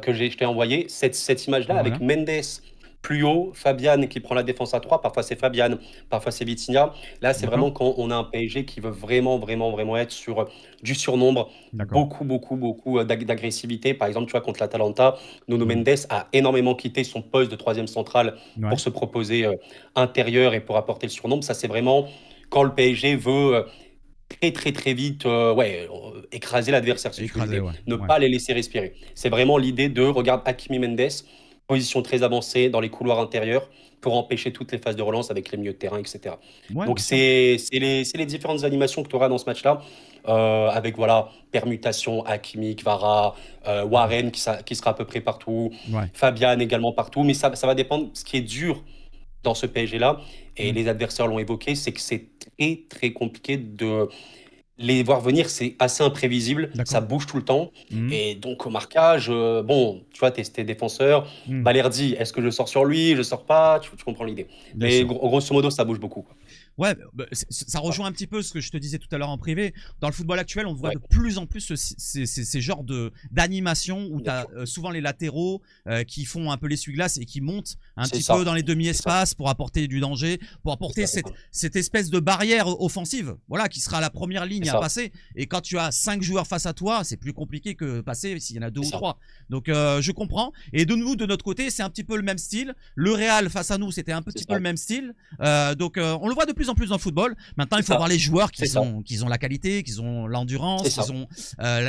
que je t'ai envoyée. Cette image-là, avec Voilà. Mendes plus haut, Fabian qui prend la défense à 3, parfois c'est Fabian, parfois c'est Vitinha. Là, c'est D'accord. vraiment quand on a un PSG qui veut vraiment, vraiment, vraiment être sur du surnombre, D'accord. beaucoup, beaucoup, beaucoup d'agressivité. Par exemple, tu vois, contre l'Atalanta, Nuno Mm. Mendes a énormément quitté son poste de troisième central Ouais. pour se proposer intérieur et pour apporter le surnombre. Ça, c'est vraiment quand le PSG veut très, très, très vite écraser l'adversaire, si tu veux Écrasé, l'idée. ouais. Ne Ouais. pas les laisser respirer. C'est vraiment l'idée de, regarde, Hakimi Mendes, position très avancée dans les couloirs intérieurs pour empêcher toutes les phases de relance avec les milieux de terrain, etc. Ouais, Donc, bien sûr. c'est les différentes animations que tu auras dans ce match-là, avec voilà, permutation, Hakimi, Kvara, Warren qui sera à peu près partout, Ouais. Fabian également partout, mais ça va dépendre. Ce qui est dur dans ce PSG-là, et Mm. les adversaires l'ont évoqué, c'est que c'est très, très compliqué de les voir venir, c'est assez imprévisible, ça D'accord. bouge tout le temps. Mm. Et donc, au marquage, bon, tu vois, t'es défenseur. Mm. Balerdi, est-ce que je sors sur lui? Je sors pas? Tu comprends l'idée. Bien Mais sûr. grosso modo, ça bouge beaucoup, quoi. Ouais, bah, ça Ouais, rejoint un petit peu ce que je te disais tout à l'heure en privé. Dans le football actuel, on voit ouais, de plus en plus ces genres d'animation où tu bien as sûr. souvent les latéraux qui font un peu l'essuie-glace et qui montent un C'est petit peu ça. dans les C'est ça. demi-espaces pour apporter du danger, pour C'est apporter ça, c'est ça. cette espèce de barrière offensive, voilà, qui sera la première C'est ligne à ça. passer. Et quand tu as 5 joueurs face à toi, c'est plus compliqué que passer s'il y en a deux C'est ou ça. trois. Donc je comprends. Et de nous, de notre côté, c'est un petit peu le même style. Le Real face à nous, c'était un C'est petit peu ça. le même style. Donc on le voit de plus en plus dans le football. Maintenant, il C'est faut voir ça. les joueurs C'est ça. qui ont la qualité, qui ont C'est l'endurance, qui ça. ont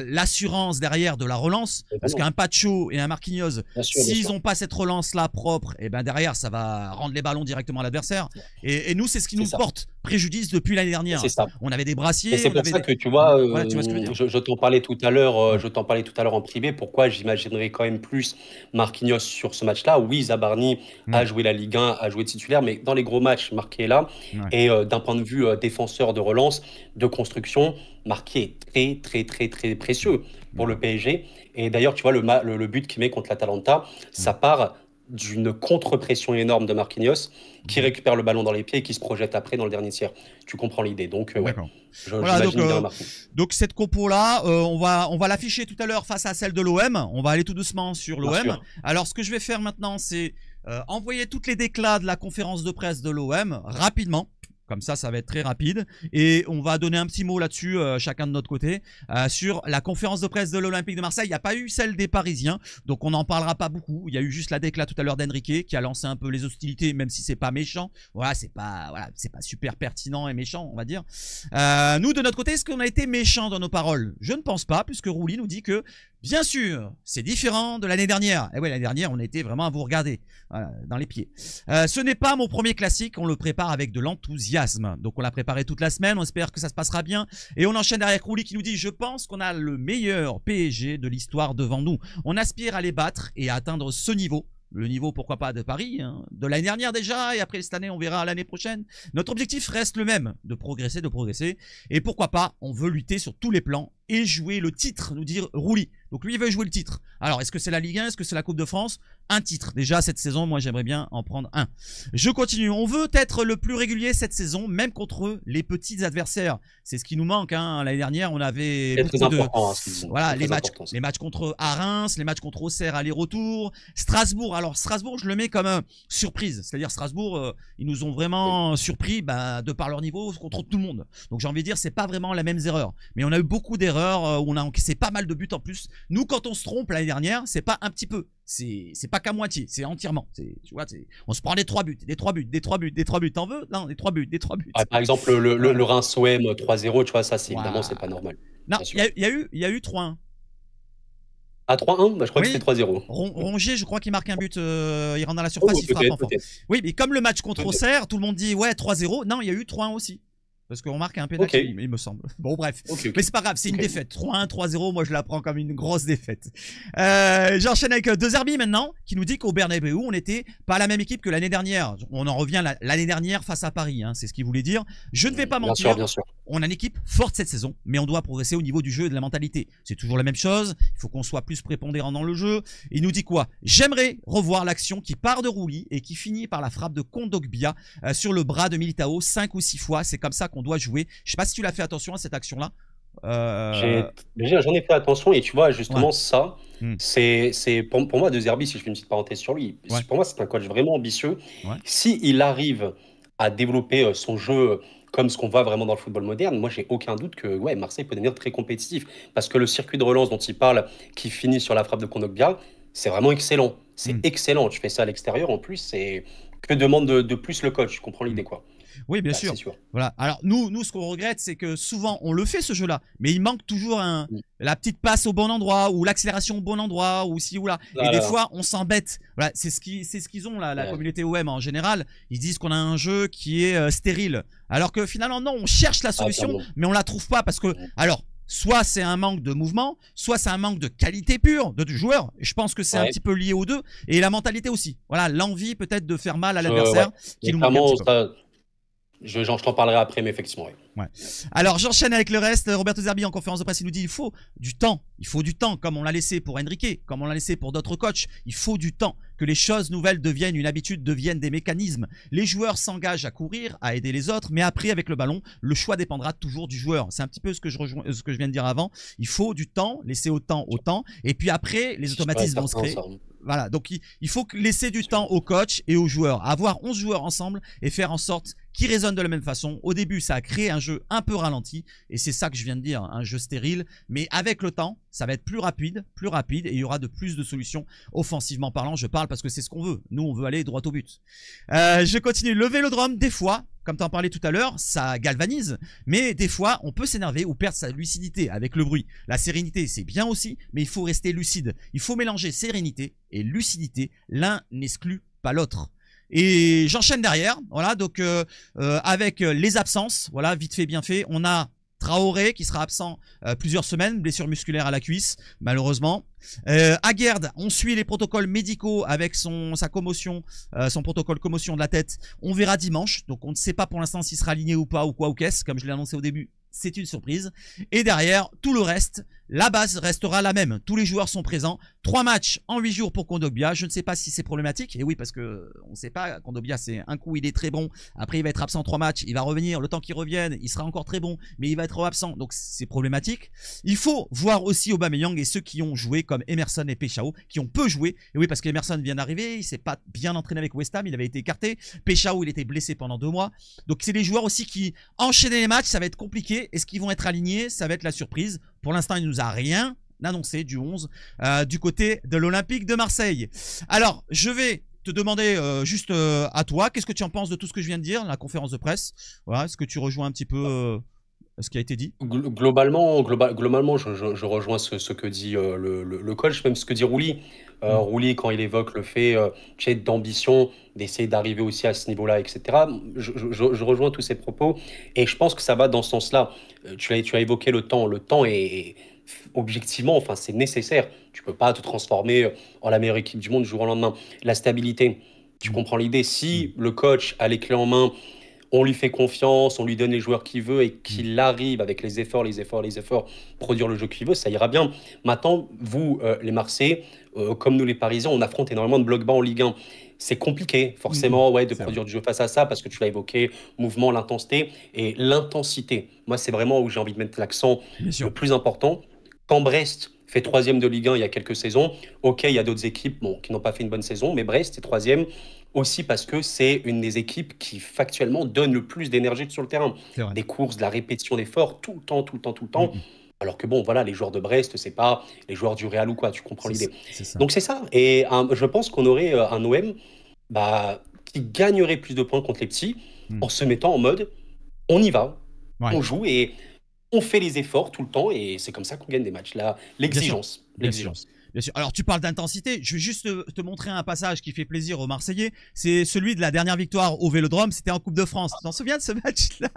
l'assurance derrière de la relance. Parce Totalement. qu'un Pacho et un Marquinhos, Bien sûr, bien s'ils sûr. n'ont pas cette relance-là propre, et ben derrière, ça va rendre les ballons directement à l'adversaire. Et nous, c'est ce qui C'est nous ça. porte préjudice depuis l'année C'est dernière. ça. On avait des Et brassiers, c'est on pour avait ça des... que tu vois, Ouais, tu vois ce que je veux dire? je t'en parlais tout à l'heure, Ouais. je t'en parlais tout à l'heure en privé. Pourquoi j'imaginerais quand même plus Marquinhos sur ce match-là? Oui, Zabarni a Mm. joué la Ligue 1, a joué titulaire, mais dans les gros matchs, Marqué est là. Ouais. Et d'un point de vue défenseur de relance, de construction, Marqué est très, très, très, très précieux pour le D'accord. PSG. Et d'ailleurs, tu vois, le but qu'il met contre l'Atalanta, Ouais. ça part d'une contre-pression énorme de Marquinhos qui Mhm. récupère le ballon dans les pieds et qui se projette après dans le dernier tiers. Tu comprends l'idée. Donc, ouais, D'accord. Voilà, j'imagine bien Marquinhos. donc cette compo-là, on va l'afficher tout à l'heure face à celle de l'OM. On va aller tout doucement sur Bien l'OM. sûr. Alors, ce que je vais faire maintenant, c'est envoyer toutes les déclats de la conférence de presse de l'OM rapidement. Comme ça va être très rapide. Et on va donner un petit mot là-dessus, chacun de notre côté, sur la conférence de presse de l'Olympique de Marseille. Il n'y a pas eu celle des Parisiens, donc on n'en parlera pas beaucoup. Il y a eu juste la déclat tout à l'heure d'Enrique qui a lancé un peu les hostilités, même si c'est pas méchant. Voilà, c'est pas super pertinent et méchant, on va dire. Nous, de notre côté, est-ce qu'on a été méchant dans nos paroles? Je ne pense pas, puisque Rouli nous dit que, bien sûr, c'est différent de l'année dernière. Et ouais, l'année dernière, on a été vraiment à vous regarder dans les pieds. Ce n'est pas mon premier classique, on le prépare avec de l'enthousiasme. Donc on l'a préparé toute la semaine, on espère que ça se passera bien. Et on enchaîne derrière Rouli qui nous dit: je pense qu'on a le meilleur PSG de l'histoire devant nous. On aspire à les battre et à atteindre ce niveau. Le niveau, pourquoi pas, de Paris, hein, de l'année dernière déjà, et après cette année, on verra l'année prochaine. Notre objectif reste le même, de progresser, de progresser. Et pourquoi pas, on veut lutter sur tous les plans et jouer le titre, nous dire Rouli. Donc lui, il veut jouer le titre. Alors, est-ce que c'est la Ligue 1, est-ce que c'est la Coupe de France? Un titre. Déjà, cette saison, moi, j'aimerais bien en prendre un. Je continue. On veut être le plus régulier cette saison, même contre les petits adversaires. C'est ce qui nous manque, hein. L'année dernière, on avait C'est très beaucoup de... important, hein, ce qu'ils disent. Voilà, C'est très important, ça. les matchs contre Reims, les matchs contre Auxerre aller-retour, Strasbourg. Alors Strasbourg, je le mets comme surprise. C'est-à-dire Strasbourg, ils nous ont vraiment surpris de par leur niveau contre tout le monde. Donc j'ai envie de dire, c'est pas vraiment la même erreur. Mais on a eu beaucoup d'erreurs où on a encaissé pas mal de buts en plus. Nous, quand on se trompe l'année dernière, c'est pas un petit peu. C'est pas qu'à moitié, c'est entièrement. Tu vois, on se prend des 3 buts, des 3 buts, des 3 buts, des 3 buts. T'en veux? Non, des 3 buts, des 3 buts. Ouais, par exemple, le Voilà. Reims-OM 3-0, tu vois, ça, évidemment, c'est Voilà. pas normal. Non, Bien il sûr. y a eu 3-1. À 3-1, bah, je crois que Oui, c'était 3-0. Rongier, je crois qu'il marque un but, il rentre dans la surface, Oh, il frappe peut-être, en fort. peut-être, Oui, mais comme le match contre peut-être. Auxerre, tout le monde dit ouais 3-0. Non, il y a eu 3-1 aussi. Parce qu'on marque un Ok, penalty, il me semble. Bon, bref. ok, Mais ok. c'est pas grave, c'est une Ok. défaite. 3-1, 3-0, moi je la prends comme une grosse défaite. J'enchaîne avec De Zerbi maintenant, qui nous dit qu'au Bernabeu, on n'était pas la même équipe que l'année dernière. On en revient l'année dernière face à Paris, hein, c'est ce qu'il voulait dire. Je ne vais pas Bien sûr, mentir, bien sûr. on a une équipe forte cette saison, mais on doit progresser au niveau du jeu et de la mentalité. C'est toujours la même chose, il faut qu'on soit plus prépondérant dans le jeu. Il nous dit quoi? J'aimerais revoir l'action qui part de Rouli et qui finit par la frappe de Kondogbia sur le bras de Militao 5 ou 6 fois. C'est comme ça qu'on doit jouer. Je sais pas si tu l'as fait attention à cette action-là. Déjà, j'en ai fait attention et tu vois, Ouais. justement, ça, Hmm. c'est pour moi, De Zerbi, si je fais une petite parenthèse sur lui, Ouais. pour moi, c'est un coach vraiment ambitieux. Ouais. Si il arrive à développer son jeu comme ce qu'on voit vraiment dans le football moderne, moi, j'ai aucun doute que ouais, Marseille peut devenir très compétitif. Parce que le circuit de relance dont il parle, qui finit sur la frappe de Kondogbia, c'est vraiment excellent. C'est Hmm. excellent. Tu fais ça à l'extérieur, en plus, c'est que demande de plus le coach. Tu comprends Hmm. l'idée, quoi. Oui, bien Bah, c'est sûr. sûr. Voilà. Alors nous, ce qu'on regrette, c'est que souvent on le fait ce jeu-là, mais il manque toujours Mm. la petite passe au bon endroit ou l'accélération au bon endroit ou ci ou là. Et Là, des là, là. fois, on s'embête. Voilà, c'est ce qu'ils ont là, la Ouais. communauté OM en général. Ils disent qu'on a un jeu qui est stérile, alors que finalement non, on cherche la Ah, solution, clairement. mais on la trouve pas parce que Mm. alors. Soit c'est un manque de mouvement, soit c'est un manque de qualité pure de du joueur. Et je pense que c'est un Ouais. petit peu lié aux deux. Et la mentalité aussi. Voilà, l'envie peut-être de faire mal à Ouais. l'adversaire qui Mais nous manque un petit clairement, peu. ça, je t'en parlerai après, mais effectivement, oui. Ouais. Alors j'enchaîne avec le reste. Roberto Zerbi en conférence de presse, il nous dit il faut du temps. Il faut du temps, comme on l'a laissé pour Enrique, comme on l'a laissé pour d'autres coachs. Il faut du temps. Que les choses nouvelles deviennent une habitude, deviennent des mécanismes. Les joueurs s'engagent à courir, à aider les autres, mais après, avec le ballon, le choix dépendra toujours du joueur. C'est un petit peu ce que je viens de dire avant. Il faut du temps, laisser autant. Et puis après, les Ouais, automatismes vont se certain, créer. ça. Voilà, donc il faut laisser du temps au coach et aux joueurs. Avoir 11 joueurs ensemble et faire en sorte qu'ils raisonnent de la même façon. Au début, ça a créé un jeu un peu ralenti et c'est ça que je viens de dire, un jeu stérile. Mais avec le temps, ça va être plus rapide et il y aura de plus de solutions offensivement parlant. Je parle parce que c'est ce qu'on veut. Nous, on veut aller droit au but. Je continue. Le vélodrome, des fois, comme tu en parlais tout à l'heure, ça galvanise, mais des fois, on peut s'énerver ou perdre sa lucidité avec le bruit. La sérénité, c'est bien aussi, mais il faut rester lucide. Il faut mélanger sérénité et lucidité. L'un n'exclut pas l'autre. Et j'enchaîne derrière, voilà, donc avec les absences, voilà, vite fait, bien fait, on a Traoré qui sera absent plusieurs semaines, blessure musculaire à la cuisse, malheureusement. Aguerd, on suit les protocoles médicaux avec sa commotion, son protocole commotion de la tête. On verra dimanche, donc on ne sait pas pour l'instant s'il sera aligné ou pas ou quoi ou qu'est-ce, comme je l'ai annoncé au début. C'est une surprise. Et derrière, tout le reste, la base restera la même. Tous les joueurs sont présents. 3 matchs en 8 jours pour Kondogbia. Je ne sais pas si c'est problématique. Et oui, parce que on ne sait pas. Kondogbia, c'est un coup, il est très bon. Après, il va être absent 3 matchs. Il va revenir. Le temps qu'il revienne, il sera encore très bon. Mais il va être absent. Donc, c'est problématique. Il faut voir aussi Aubameyang et ceux qui ont joué comme Emerson et Peshao, qui ont peu joué. Et oui, parce qu'Emerson vient d'arriver. Il s'est pas bien entraîné avec West Ham. Il avait été écarté. Peshao, il était blessé pendant 2 mois. Donc, c'est des joueurs aussi qui enchaîner les matchs. Ça va être compliqué. Est-ce qu'ils vont être alignés? Ça va être la surprise. Pour l'instant, il nous a rien annoncé du 11 du côté de l'Olympique de Marseille. Alors, je vais te demander juste à toi, qu'est-ce que tu en penses de tout ce que je viens de dire, la conférence de presse? Voilà, est-ce que tu rejoins un petit peu ce qui a été dit? Globalement, je rejoins ce que dit le coach, même ce que dit Rouli. Mm. Rouli, quand il évoque le fait tu sais, d'ambition, d'essayer d'arriver aussi à ce niveau-là, etc. Je rejoins tous ces propos et je pense que ça va dans ce sens-là. Tu as évoqué le temps. Le temps est objectivement, enfin, c'est nécessaire. Tu peux pas te transformer en la meilleure équipe du monde du jour au lendemain. La stabilité, tu Mm. comprends l'idée. Mm. Si le coach a les clés en main, on lui fait confiance, on lui donne les joueurs qu'il veut et Mm. qu'il arrive avec les efforts, produire le jeu qu'il veut, ça ira bien. Maintenant, vous, les Marseillais, comme nous les Parisiens, on affronte énormément de blocs bas en Ligue 1. C'est compliqué, Mm. forcément, ouais, de C'est vrai. produire du jeu face à ça, parce que tu l'as évoqué, mouvement, l'intensité. Et l'intensité, moi, c'est vraiment où j'ai envie de mettre l'accent Bien le sûr. plus important. Quand Brest fait troisième de Ligue 1 il y a quelques saisons, ok, il y a d'autres équipes bon, qui n'ont pas fait une bonne saison, mais Brest est troisième aussi parce que c'est une des équipes qui factuellement donne le plus d'énergie sur le terrain. C'est vrai. Des courses, de la répétition d'efforts, tout le temps, tout le temps, tout le Mm. temps. Alors que bon, voilà, les joueurs de Brest, c'est pas les joueurs du Real ou quoi, tu comprends l'idée. C'est ça. Donc c'est ça. Et je pense qu'on aurait un OM bah, qui gagnerait plus de points contre les petits Mm. en se mettant en mode on y va, Ouais. on joue et on fait les efforts tout le temps et c'est comme ça qu'on gagne des matchs. Là, Bien sûr. l'exigence. Bien sûr. L'exigence. Bien sûr. Alors tu parles d'intensité, je vais juste te montrer un passage qui fait plaisir aux Marseillais. C'est celui de la dernière victoire au Vélodrome, c'était en Coupe de France. Tu t'en souviens de ce match-là?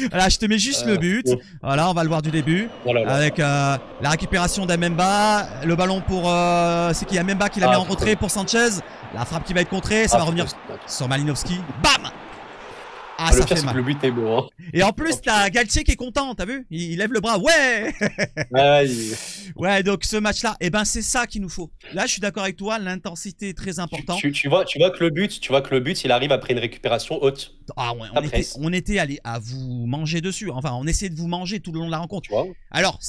Voilà, je te mets juste le but. Voilà, on va le voir du début. Avec la récupération d'Amemba, le ballon pour... c'est qui Amemba qui l'a mis en retrait pour Sanchez. La frappe qui va être contrée, ça va revenir sur Malinowski. Bam! Ah, ça fait mal. Le but est beau. Hein. Et en plus, t'as Galtier qui est content, t'as vu? Il lève le bras, ouais! Ouais, donc ce match-là, eh ben c'est ça qu'il nous faut. Là, je suis d'accord avec toi, l'intensité est très importante. Tu vois que le but, il arrive après une récupération haute. Ah ouais, on était allé à vous manger dessus. Enfin, on essayait de vous manger tout le long de la rencontre. Tu vois. Alors,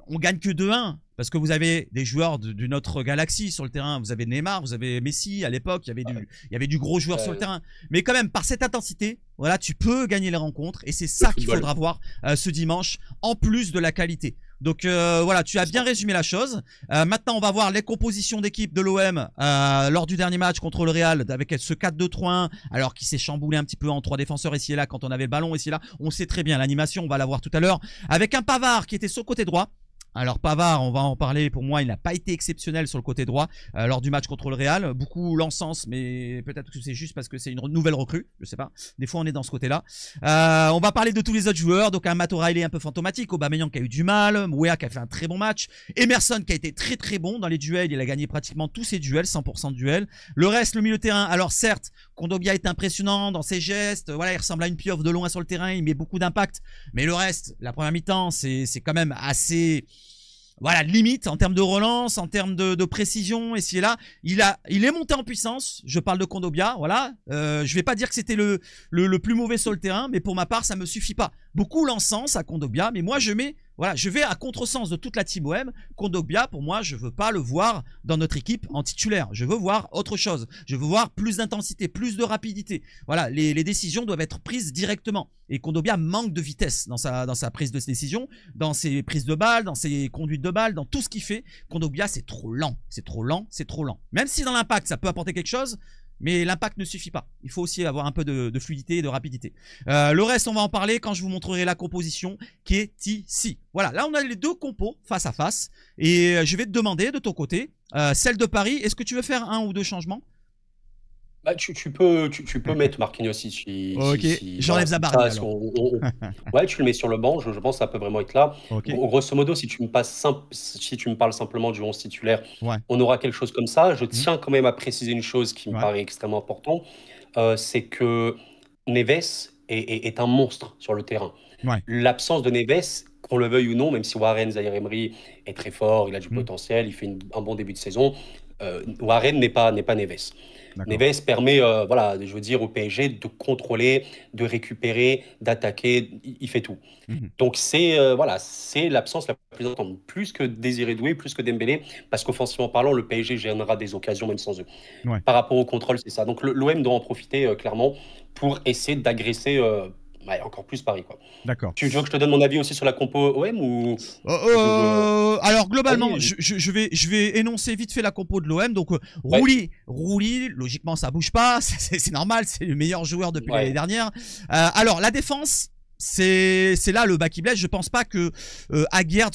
on gagne que 2-1 parce que vous avez des joueurs d'une autre galaxie sur le terrain. Vous avez Neymar, vous avez Messi à l'époque. Il y avait du gros joueur sur le terrain. Mais quand même, par cette intensité, voilà, tu peux gagner les rencontres et c'est ça qu'il faudra voir ce dimanche en plus de la qualité. Donc voilà, tu as bien résumé la chose. Maintenant, on va voir les compositions d'équipe de l'OM lors du dernier match contre le Real avec ce 4-2-3-1, alors qui s'est chamboulé un petit peu en 3 défenseurs ici et là quand on avait le ballon ici et là. On sait très bien l'animation, on va la voir tout à l'heure, avec un Pavard qui était sur le côté droit. Alors Pavard, on va en parler, pour moi il n'a pas été exceptionnel sur le côté droit lors du match contre le Real, beaucoup l'encens, mais peut-être que c'est juste parce que c'est une nouvelle recrue, je sais pas, des fois on est dans ce côté-là. On va parler de tous les autres joueurs, donc un Matt O'Reilly un peu fantomatique, Aubameyang qui a eu du mal, Mouya qui a fait un très bon match, Emerson qui a été très très bon dans les duels, il a gagné pratiquement tous ses duels, 100% de duels. Le reste, le milieu de terrain, alors certes, Kondogbia est impressionnant dans ses gestes, voilà, il ressemble à une pieuvre de loin sur le terrain, il met beaucoup d'impact, mais le reste, la première mi-temps, c'est quand même assez... Voilà, limite en termes de relance, en termes de précision, et si là, il est monté en puissance. Je parle de Kondogbia, voilà. Je vais pas dire que c'était le plus mauvais sur le terrain, mais pour ma part, ça me suffit pas. Beaucoup l'encens à Kondogbia, mais moi je vais à contresens de toute la team OM. Kondogbia, pour moi, je veux pas le voir dans notre équipe en titulaire. Je veux voir autre chose. Je veux voir plus d'intensité, plus de rapidité. Voilà, les décisions doivent être prises directement. Et Kondogbia manque de vitesse dans sa prise de décision, dans ses prises de balles, dans ses conduites de balles, dans tout ce qu'il fait. Kondogbia, c'est trop lent. C'est trop lent, c'est trop lent. Même si dans l'impact, ça peut apporter quelque chose, mais l'impact ne suffit pas. Il faut aussi avoir un peu de fluidité et de rapidité. Le reste, on va en parler quand je vous montrerai la composition qui est ici. Voilà, là on a les deux compos face à face. Et je vais te demander de ton côté, celle de Paris, est-ce que tu veux faire un ou deux changements? Bah, tu peux mettre Marquinhos si Ok, j'enlève Zabardi alors. Ouais, tu le mets sur le banc, je pense que ça peut vraiment être là. Okay. Grosso modo, si tu me parles simplement du 11 titulaire, ouais. On aura quelque chose comme ça. Je tiens quand même à préciser une chose qui me paraît extrêmement importante, c'est que Neves est un monstre sur le terrain. Ouais. L'absence de Neves, qu'on le veuille ou non, même si Warren Zaïre-Emery est très fort, il a du potentiel, il fait un bon début de saison, Warren n'est pas Neves. Neves permet, voilà, je veux dire, au PSG de contrôler, de récupérer, d'attaquer, il fait tout. Donc voilà, c'est l'absence la plus importante, plus que Désiré Doué, plus que Dembélé, parce qu'offensivement parlant, le PSG gênera des occasions même sans eux. Ouais. Par rapport au contrôle, c'est ça. Donc l'OM doit en profiter clairement pour essayer d'agresser encore plus Paris, quoi. D'accord. Tu veux que je te donne mon avis aussi sur la compo OM ou alors globalement, je vais énoncer vite fait la compo de l'OM. Donc Rouli, logiquement ça bouge pas, c'est normal, c'est le meilleur joueur depuis l'année dernière. Alors la défense, c'est là le bas qui blesse. Je pense pas que Aguerd,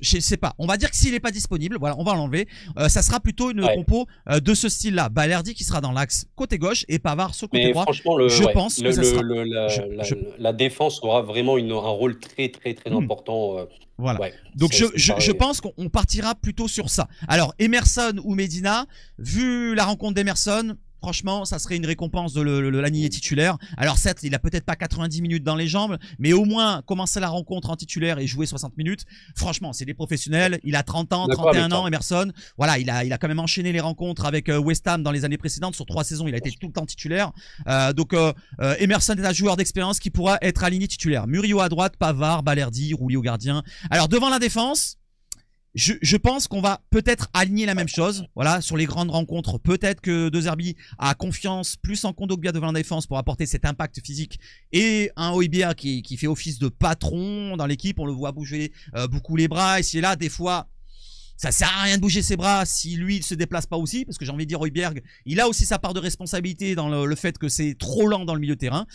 je sais pas, on va dire que s'il est pas disponible, voilà, on va l'enlever, ça sera plutôt une compo de ce style là. Balerdi qui sera dans l'axe côté gauche et Pavard sur côté droit. Franchement, je pense que ça sera... la défense aura vraiment un rôle très important. Voilà. Donc je pense qu'on partira plutôt sur ça. Alors Emerson ou Medina, vu la rencontre d'Emerson, franchement, ça serait une récompense de l'anier titulaire. Alors certes, il a peut-être pas 90 minutes dans les jambes, mais au moins commencer la rencontre en titulaire et jouer 60 minutes. Franchement, c'est des professionnels. Il a 30 ans, 31 ans, Emerson. Voilà, il a quand même enchaîné les rencontres avec West Ham dans les années précédentes. Sur 3 saisons, il a été tout le temps titulaire. Donc Emerson est un joueur d'expérience qui pourra être aligné titulaire. Murillo à droite, Pavard, Balerdi, Rouli au gardien. Alors devant la défense, je pense qu'on va peut-être aligner la même chose. Voilà, sur les grandes rencontres, peut-être que De Zerbi a confiance plus en Kondogbia devant la défense pour apporter cet impact physique et un Højbjerg qui fait office de patron dans l'équipe. On le voit bouger beaucoup les bras ici et là. Des fois, Ça sert à rien de bouger ses bras si lui il se déplace pas aussi, parce que j'ai envie de dire Højbjerg, il a aussi sa part de responsabilité dans le fait que c'est trop lent dans le milieu de terrain.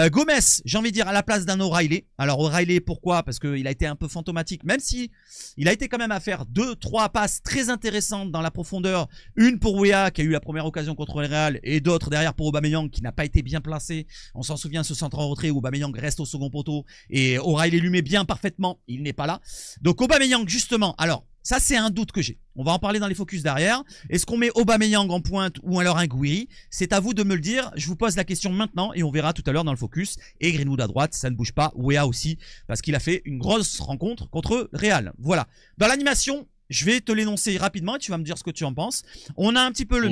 Gomes, j'ai envie de dire à la place d'un O'Reilly. Alors O'Reilly, pourquoi? Parce qu'il a été un peu fantomatique, même si il a été quand même à faire 2-3 passes très intéressantes dans la profondeur. Une pour Weah qui a eu la première occasion contre le Real, et d'autres derrière pour Aubameyang qui n'a pas été bien placé. On s'en souvient, ce centre en retrait où Aubameyang reste au second poteau et O'Reilly lui met bien parfaitement. Il n'est pas là. Donc Aubameyang justement, alors ça c'est un doute que j'ai. On va en parler dans les focus derrière. Est-ce qu'on met Aubameyang en pointe ou alors un Gouiri? C'est à vous de me le dire. Je vous pose la question maintenant et on verra tout à l'heure dans le focus. Et Greenwood à droite, ça ne bouge pas. Weah aussi, parce qu'il a fait une grosse rencontre contre Real. Voilà. Dans l'animation, je vais te l'énoncer rapidement et tu vas me dire ce que tu en penses. On a un petit peu le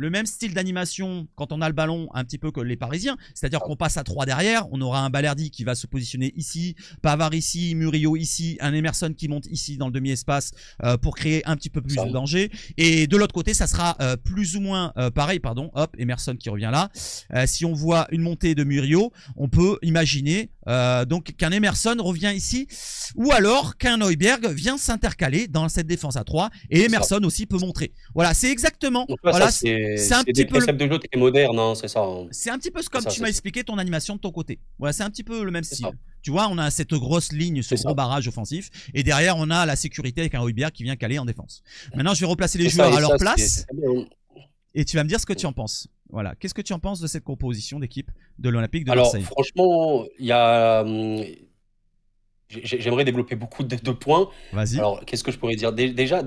même style d'animation quand on a le ballon, un petit peu que les Parisiens. C'est-à-dire qu'on passe à 3 derrière. On aura un Balerdi qui va se positionner ici, Pavard ici, Murillo ici, un Emerson qui monte ici dans le demi-espace pour créer un petit peu plus de danger. Et de l'autre côté, ça sera plus ou moins pareil. Pardon, hop, Emerson qui revient là. Si on voit une montée de Murillo, on peut imaginer donc qu'un Emerson revient ici ou alors qu'un Højbjerg vient s'intercaler dans cette défense à 3 et Emerson aussi peut montrer. Voilà, c'est exactement. Donc là, voilà, c'est un petit peu concept de jeu très moderne, hein, c'est ça. Hein. C'est un petit peu comme tu m'as expliqué ton animation de ton côté. Voilà, c'est un petit peu le même style. Tu vois, on a cette grosse ligne, ce gros barrage offensif, et derrière on a la sécurité avec un Højbjerg qui vient caler en défense. Maintenant, je vais replacer les joueurs à leur place, et tu vas me dire ce que tu en penses. Voilà, qu'est-ce que tu en penses de cette composition d'équipe de l'Olympique de Marseille? Alors, franchement, il y a j'aimerais développer beaucoup de points. Vas-y. Alors, qu'est-ce que je pourrais dire? Déjà,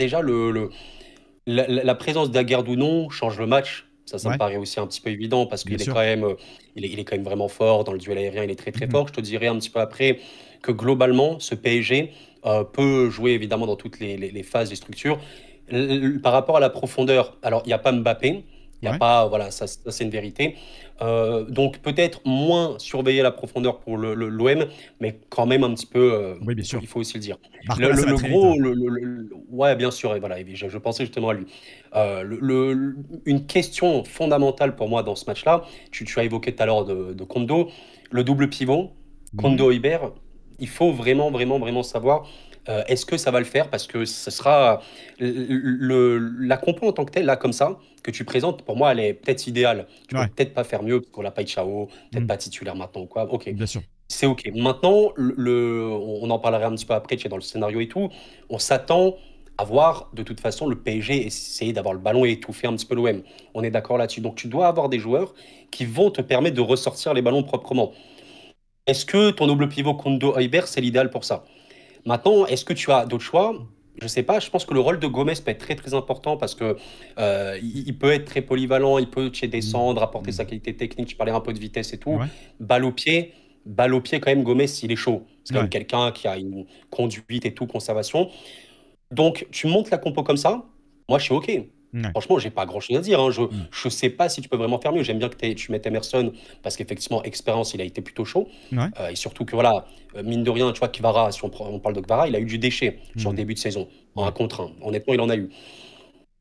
la présence d'Aguerd change le match. Ça me paraît aussi un petit peu évident parce qu'il est quand même, il est quand même vraiment fort dans le duel aérien. Il est très très fort. Je te dirais un petit peu après que globalement, ce PSG peut jouer évidemment dans toutes les phases des structures. Par rapport à la profondeur, alors il n'y a pas Mbappé. Il n'y a pas, voilà, ça c'est une vérité. Donc peut-être moins surveiller la profondeur pour l'OM, mais quand même un petit peu, oui, bien sûr. il faut aussi le dire. Le gros, ouais, bien sûr, et voilà, je pensais justement à lui. Une question fondamentale pour moi dans ce match-là, tu as évoqué tout à l'heure de Kondo, le double pivot, Kondo-Højbjerg, il faut vraiment savoir est-ce que ça va le faire, parce que ce sera la compo en tant que telle, là, comme ça, que tu présentes, pour moi, elle est peut-être idéale. Tu peux peut-être pas faire mieux, parce qu'on l'a pas Chao, peut-être pas titulaire maintenant ou quoi. Ok, bien sûr. c'est ok. Maintenant, on en parlera un petit peu après, tu es dans le scénario et tout. On s'attend à voir, de toute façon, le PSG essayer d'avoir le ballon et étouffer un petit peu l'OM. On est d'accord là-dessus. Donc, tu dois avoir des joueurs qui vont te permettre de ressortir les ballons proprement. Est-ce que ton double pivot Kondo-Højbjerg, c'est l'idéal pour ça? Maintenant, est-ce que tu as d'autres choix? Je ne sais pas. Je pense que le rôle de Gomes peut être très très important parce que il peut être très polyvalent, il peut descendre, apporter sa qualité technique. Je parlais un peu de vitesse et tout. Balle au pied quand même. Gomes, il est chaud. C'est quand même quelqu'un qui a une conduite et tout, conservation. Donc tu montes la compo comme ça. Moi, je suis ok. Franchement, j'ai pas grand chose à dire. Hein. Je sais pas si tu peux vraiment faire mieux. J'aime bien que tu mettes Emerson parce qu'effectivement, expérience, il a été plutôt chaud. Et surtout que voilà, mine de rien, tu vois, Kvara, si on parle de Kvara, il a eu du déchet sur le début de saison, en 1 contre 1. Honnêtement, il en a eu.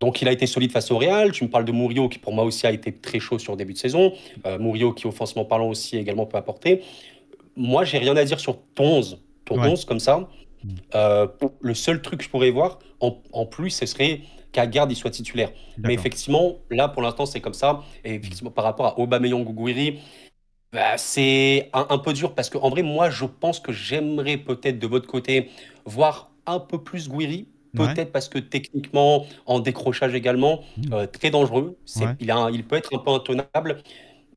Donc, il a été solide face au Real. Tu me parles de Murillo, qui pour moi aussi a été très chaud sur le début de saison. Murillo, qui offensivement parlant aussi également peut apporter. Moi, j'ai rien à dire sur ton 11. Ton 11, comme ça. Le seul truc que je pourrais voir, en plus, ce serait qu'Aguerd il soit titulaire. Mais effectivement, là, pour l'instant, c'est comme ça. Et effectivement, par rapport à Aubameyang ou Gouiri, c'est un peu dur parce qu'en vrai, moi, je pense que j'aimerais peut-être de votre côté voir un peu plus Gouiri. Peut-être parce que techniquement, en décrochage également, très dangereux. Il peut être un peu intenable.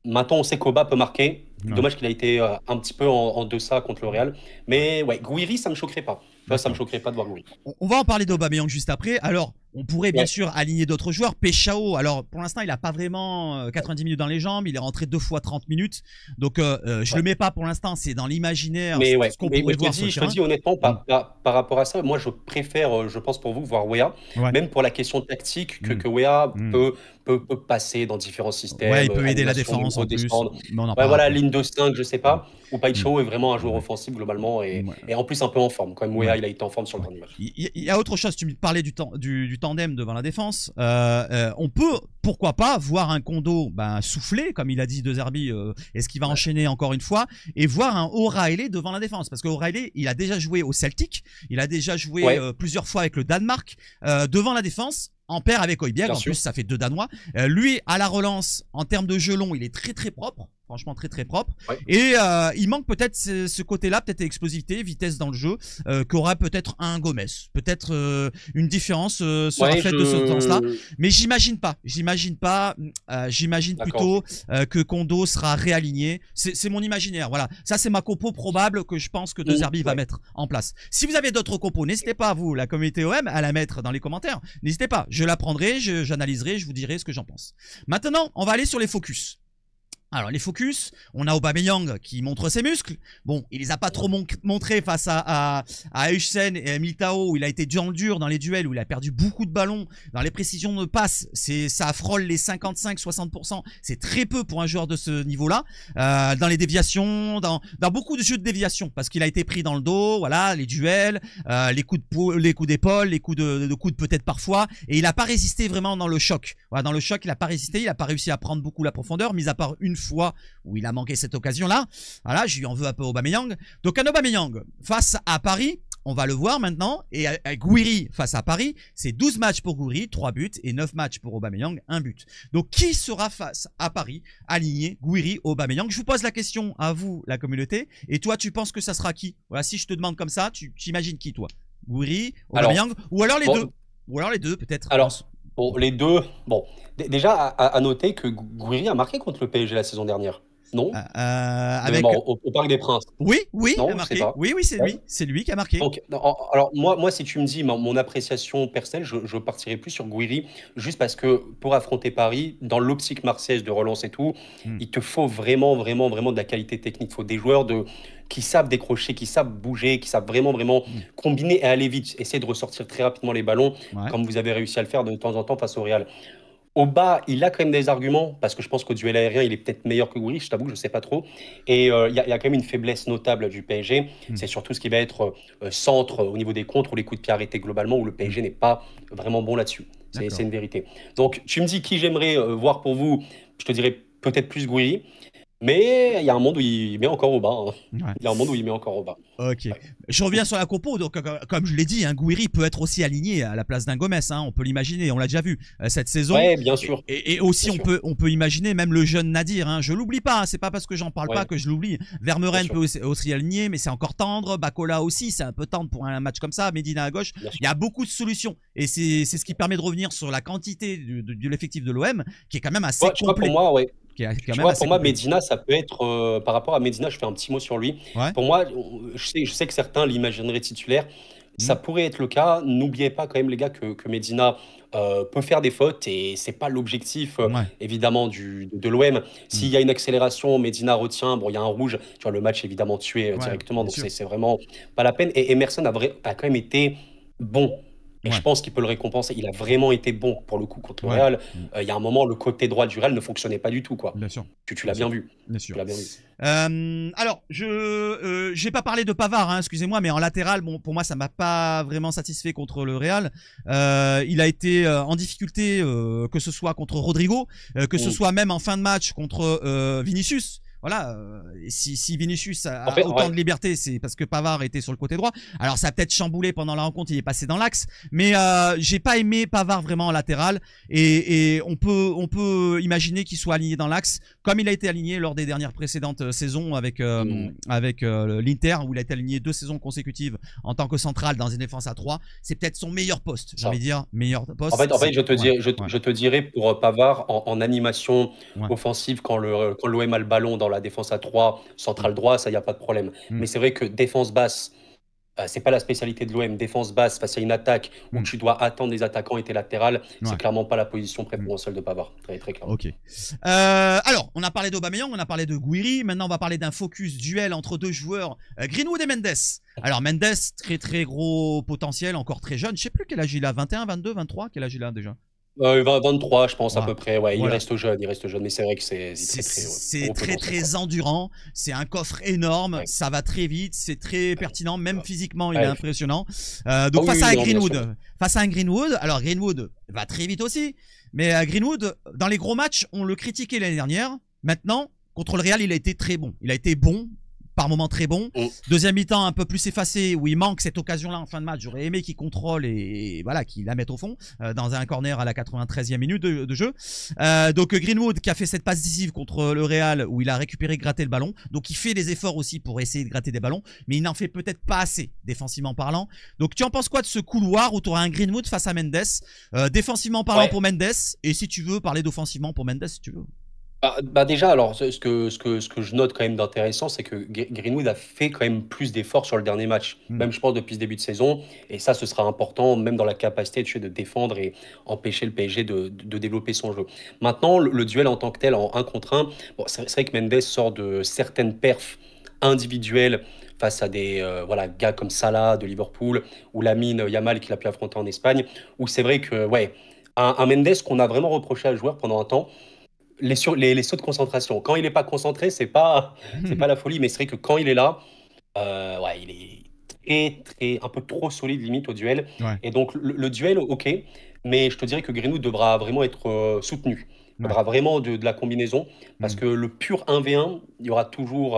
Maintenant, on sait qu'Aubameyang peut marquer. Dommage qu'il a été un petit peu en deçà contre le Real. Mais ouais, Gouiri, ça ne me choquerait pas. Là, ça ne me choquerait pas de voir Gouiri. On va en parler d'Aubameyang juste après. Alors, on pourrait bien sûr aligner d'autres joueurs. Péchao, alors pour l'instant, il n'a pas vraiment 90 minutes dans les jambes. Il est rentré 2 fois 30 minutes. Donc, je le mets pas pour l'instant. C'est dans l'imaginaire. Mais ce qu'on pourrait voir sur le terrain. Je te dis honnêtement, par rapport à ça, moi, je préfère, je pense pour vous, voir Weah. Même pour la question tactique, que Weah peut passer dans différents systèmes. Ouais, il peut aider la défense en plus. Voilà, ligne de 5, je sais pas. Ou Paixão est vraiment un joueur offensif globalement et en plus un peu en forme. Quand même, Weah, il a été en forme sur le dernier match. Il y a autre chose. Tu me parlais du tandem devant la défense, on peut, pourquoi pas, voir un Kondo souffler, comme il a dit De Zerbi, est-ce qu'il va enchaîner encore une fois, et voir un O'Reilly devant la défense. Parce que O'Reilly, il a déjà joué au Celtic, il a déjà joué plusieurs fois avec le Danemark, devant la défense, en paire avec Højbjerg, en plus ça fait 2 Danois. Lui, à la relance, en termes de jeu long, il est très très propre. Franchement très très propre. Et il manque peut-être ce côté-là, peut-être explosivité, vitesse dans le jeu, qu'aura peut-être un Gomez. Peut-être une différence sera faite de ce sens-là. Mais j'imagine pas. J'imagine plutôt que Kondo sera réaligné. C'est mon imaginaire. Voilà. Ça, c'est ma compo probable que je pense que De Zerbi va mettre en place. Si vous avez d'autres compos, n'hésitez pas, vous, la communauté OM, à la mettre dans les commentaires. N'hésitez pas. Je la prendrai, j'analyserai, je vous dirai ce que j'en pense. Maintenant, on va aller sur les focus. Alors les focus, on a Aubameyang qui montre ses muscles. Bon, il les a pas trop montrés face à Huijsen et à Militao, où il a été dur en dur dans les duels, où il a perdu beaucoup de ballons. Dans les précisions de passe, ça frôle les 55-60%. C'est très peu pour un joueur de ce niveau-là. Dans les déviations, dans beaucoup de jeux de déviation, parce qu'il a été pris dans le dos, voilà, les duels, les coups d'épaule, les coups de coude peut-être parfois, et il a pas résisté vraiment dans le choc. Voilà, dans le choc, il a pas résisté, il a pas réussi à prendre beaucoup la profondeur, mis à part une fois où il a manqué cette occasion-là. Voilà, je lui en veux un peu Aubameyang. Donc un Aubameyang face à Paris, on va le voir maintenant. Et Gouiri face à Paris, c'est 12 matchs pour Gouiri, 3 buts, et 9 matchs pour Aubameyang, 1 but. Donc qui sera face à Paris, aligné Gouiri, Aubameyang? Je vous pose la question à vous, la communauté. Et toi, tu penses que ça sera qui? Voilà, si je te demande comme ça, tu imagines qui, toi? Gouiri, Aubameyang, ou alors les deux? Ou alors les deux, peut-être. Alors, bon, les deux, bon, déjà à noter que Gouiri a marqué contre le PSG la saison dernière, non? Avec... au Parc des Princes. Oui, non, il a marqué. Oui, c'est lui qui a marqué. Donc, alors moi, si tu me dis mon appréciation personnelle, je partirais plus sur Gouiri, juste parce que pour affronter Paris, dans l'optique marseillaise de relance et tout, il te faut vraiment de la qualité technique. Il faut des joueurs qui savent décrocher, qui savent bouger, qui savent vraiment combiner et aller vite, essayer de ressortir très rapidement les ballons, comme vous avez réussi à le faire de temps en temps face au Real. Au bas, il a quand même des arguments, parce que je pense qu'au duel aérien, il est peut-être meilleur que Gouiri, je t'avoue, je ne sais pas trop. Et il y a quand même une faiblesse notable du PSG. C'est surtout ce qui va être centre au niveau des contres ou les coups de pied arrêtés globalement, où le PSG n'est pas vraiment bon là-dessus. C'est une vérité. Donc, tu me dis qui j'aimerais voir pour vous, je te dirais peut-être plus Gouiri. Mais il y a un monde où il met encore au bas. Il y a un monde où il met encore au bas. Ok. Je reviens sur la compo. Donc, comme je l'ai dit, Gouiri peut être aussi aligné à la place d'un Gomez. On peut l'imaginer. On l'a déjà vu cette saison. Ouais, bien sûr. Et aussi, on peut imaginer même le jeune Nadir. Je l'oublie pas. C'est pas parce que j'en parle pas que je l'oublie. Vermeuren peut aussi aligner, mais c'est encore tendre. Bacola aussi, c'est un peu tendre pour un match comme ça. Medina à gauche. Il y a beaucoup de solutions. Et c'est ce qui permet de revenir sur la quantité de l'effectif de l'OM, qui est quand même assez complet. Pour moi, pour moi, Medina, ça peut être, par rapport à Medina, je fais un petit mot sur lui. Pour moi, je sais que certains l'imagineraient titulaire. Ça pourrait être le cas. N'oubliez pas quand même, les gars, que Medina peut faire des fautes et c'est pas l'objectif, évidemment, de l'OM. S'il y a une accélération, Medina retient, bon, il y a un rouge, tu vois, le match est évidemment tué directement. Donc, c'est vraiment pas la peine. Et Emerson a quand même été bon. Et je pense qu'il peut le récompenser. Il a vraiment été bon pour le coup contre le Real. Il y a un moment, le côté droit du Real ne fonctionnait pas du tout, quoi. Bien sûr. Tu l'as bien vu. Bien sûr. Tu l'as bien vu. Alors, j'ai pas parlé de Pavard, excusez-moi, mais en latéral, bon, pour moi, ça m'a pas vraiment satisfait contre le Real. Il a été en difficulté, que ce soit contre Rodrigo, que ce soit même en fin de match contre Vinicius. Voilà, si Vinicius a autant de liberté, c'est parce que Pavard était sur le côté droit. Alors ça a peut-être chamboulé pendant la rencontre, il est passé dans l'axe, mais j'ai pas aimé Pavard vraiment en latéral et on peut imaginer qu'il soit aligné dans l'axe comme il a été aligné lors des dernières précédentes saisons avec l'Inter, où il a été aligné 2 saisons consécutives en tant que central dans une défense à 3. C'est peut-être son meilleur poste, j'ai envie de dire, meilleur poste. En fait, je te dirais pour Pavard en animation offensive quand l'OM a le ballon dans la défense à 3, central droit, ça, il n'y a pas de problème. Mais c'est vrai que défense basse, c'est pas la spécialité de l'OM. Défense basse face à une attaque où tu dois attendre des attaquants et tes latérales, c'est clairement pas la position préférentielle de Pavard. Très, très clair. Ok. Alors, on a parlé d'Aubameyang, on a parlé de Gouiri. Maintenant, on va parler d'un focus duel entre 2 joueurs, Greenwood et Mendes. Alors, Mendes, très très gros potentiel, encore très jeune. Je sais plus quel âge il a, 21, 22, 23, quel âge il a déjà? 23, je pense, à Voilà. peu près. Ouais, Voilà. il reste jeune, mais c'est vrai que c'est très, très, C'est gros très potentiel, quoi. très endurant, c'est un coffre énorme, Ouais, ça va très vite, c'est très ouais, pertinent, même physiquement il est ouais. impressionnant. Ah Donc oui, face à oui, un non, bien sûr. Greenwood, alors Greenwood va très vite aussi, mais Greenwood dans les gros matchs on le critiquait l'année dernière. Maintenant contre le Real il a été très bon, il a été bon par moments très bon. Mm. Deuxième mi-temps un peu plus effacé où il manque cette occasion-là en fin de match. J'aurais aimé qu'il contrôle et voilà qu'il la mette au fond dans un corner à la 93e minute de jeu. Donc Greenwood qui a fait cette passe décisive contre le Real où il a récupéré, gratté le ballon. Donc il fait des efforts aussi pour essayer de gratter des ballons, mais il n'en fait peut-être pas assez défensivement parlant. Donc tu en penses quoi de ce couloir où tu auras un Greenwood face à Mendes, défensivement parlant Ouais. pour Mendes, et si tu veux parler d'offensivement pour Mendes si tu veux. Déjà, alors, ce que je note quand même d'intéressant, c'est que Greenwood a fait quand même plus d'efforts sur le dernier match, Hmm. même je pense depuis ce début de saison. Et ça, ce sera important, même dans la capacité de défendre et empêcher le PSG de développer son jeu. Maintenant, le duel en tant que tel, en un contre un, bon, c'est vrai que Mendes sort de certaines perfs individuelles face à des voilà, gars comme Salah de Liverpool ou Lamine Yamal qu'il a pu affronter en Espagne, où c'est vrai que, ouais, un Mendes qu'on a vraiment reproché à le joueur pendant un temps, les sauts de concentration. Quand il n'est pas concentré, c'est pas la folie, mais c'est vrai que quand il est là, ouais, il est un peu trop solide limite au duel. Ouais, Et donc le duel, ok, mais je te dirais que Greenwood devra vraiment être soutenu. Il ouais. faudra vraiment de la combinaison, parce Hmm. que le pur 1v1, il y aura toujours,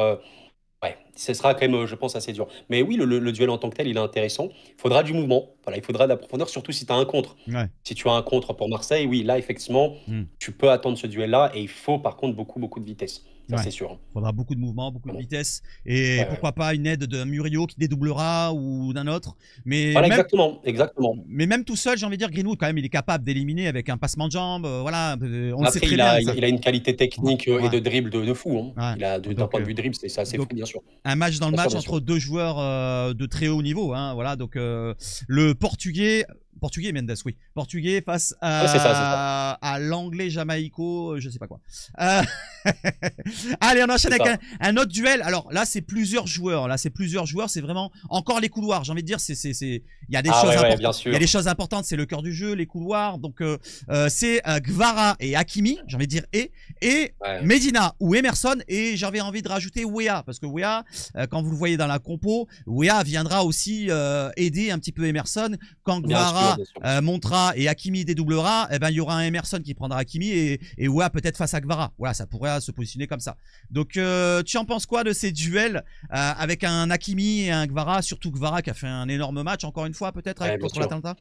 ouais, ce sera quand même, je pense, assez dur. Mais oui, le duel en tant que tel, il est intéressant. Il faudra du mouvement. Voilà, il faudra de la profondeur, surtout si tu as un contre. Ouais. Si tu as un contre pour Marseille, oui, là, effectivement, Hmm. tu peux attendre ce duel-là. Et il faut, par contre, beaucoup, beaucoup de vitesse. Ça, Ouais. c'est sûr, hein. Faudra beaucoup de mouvement, beaucoup de Vraiment. vitesse et Ouais, ouais. pourquoi pas une aide d'un Murillo qui dédoublera ou d'un autre. Mais Voilà, même, exactement, exactement. mais même tout seul, j'ai envie de dire, Greenwood, quand même, il est capable d'éliminer avec un passement de jambe. Voilà, on le sait Après, très bien. Ça. il a une qualité technique et Ouais, de dribble de fou, hein. ouais. Il a, d'un Donc, point de vue dribble, c'est assez donc, fou, bien sûr. un match dans le Bien sûr, match bien sûr. entre deux joueurs de très haut niveau. Hein, voilà, donc le Portugais Mendes, oui. Portugais face Ouais, c'est ça, c'est ça. à l'anglais jamaïco, je sais pas quoi. Euh, Allez, on enchaîne C'est avec ça. un autre duel. Alors là, c'est plusieurs joueurs. Là, c'est plusieurs joueurs. C'est vraiment encore les couloirs. J'ai envie de dire, il y a des Ah choses ouais, ouais, bien importantes. Il y a des sûr. choses importantes. C'est le cœur du jeu, les couloirs. Donc, c'est Gvara et Hakimi. J'ai envie de dire et Ouais, Medina ou Emerson. Et j'avais envie de rajouter Wea parce que Wea, quand vous le voyez dans la compo, Wea viendra aussi aider un petit peu Emerson. Quand bien sûr, Gvara bien sûr, bien sûr. montera et Hakimi dédoublera, eh ben il y aura un Emerson qui prendra Hakimi et Wea peut-être face à Gvara. Voilà, ça pourrait se positionner comme ça. Donc tu en penses quoi de ces duels avec un Hakimi et un Gvara, surtout Gvara qui a fait un énorme match encore une fois peut-être Ouais, avec bien contre sûr. l'Atalanta.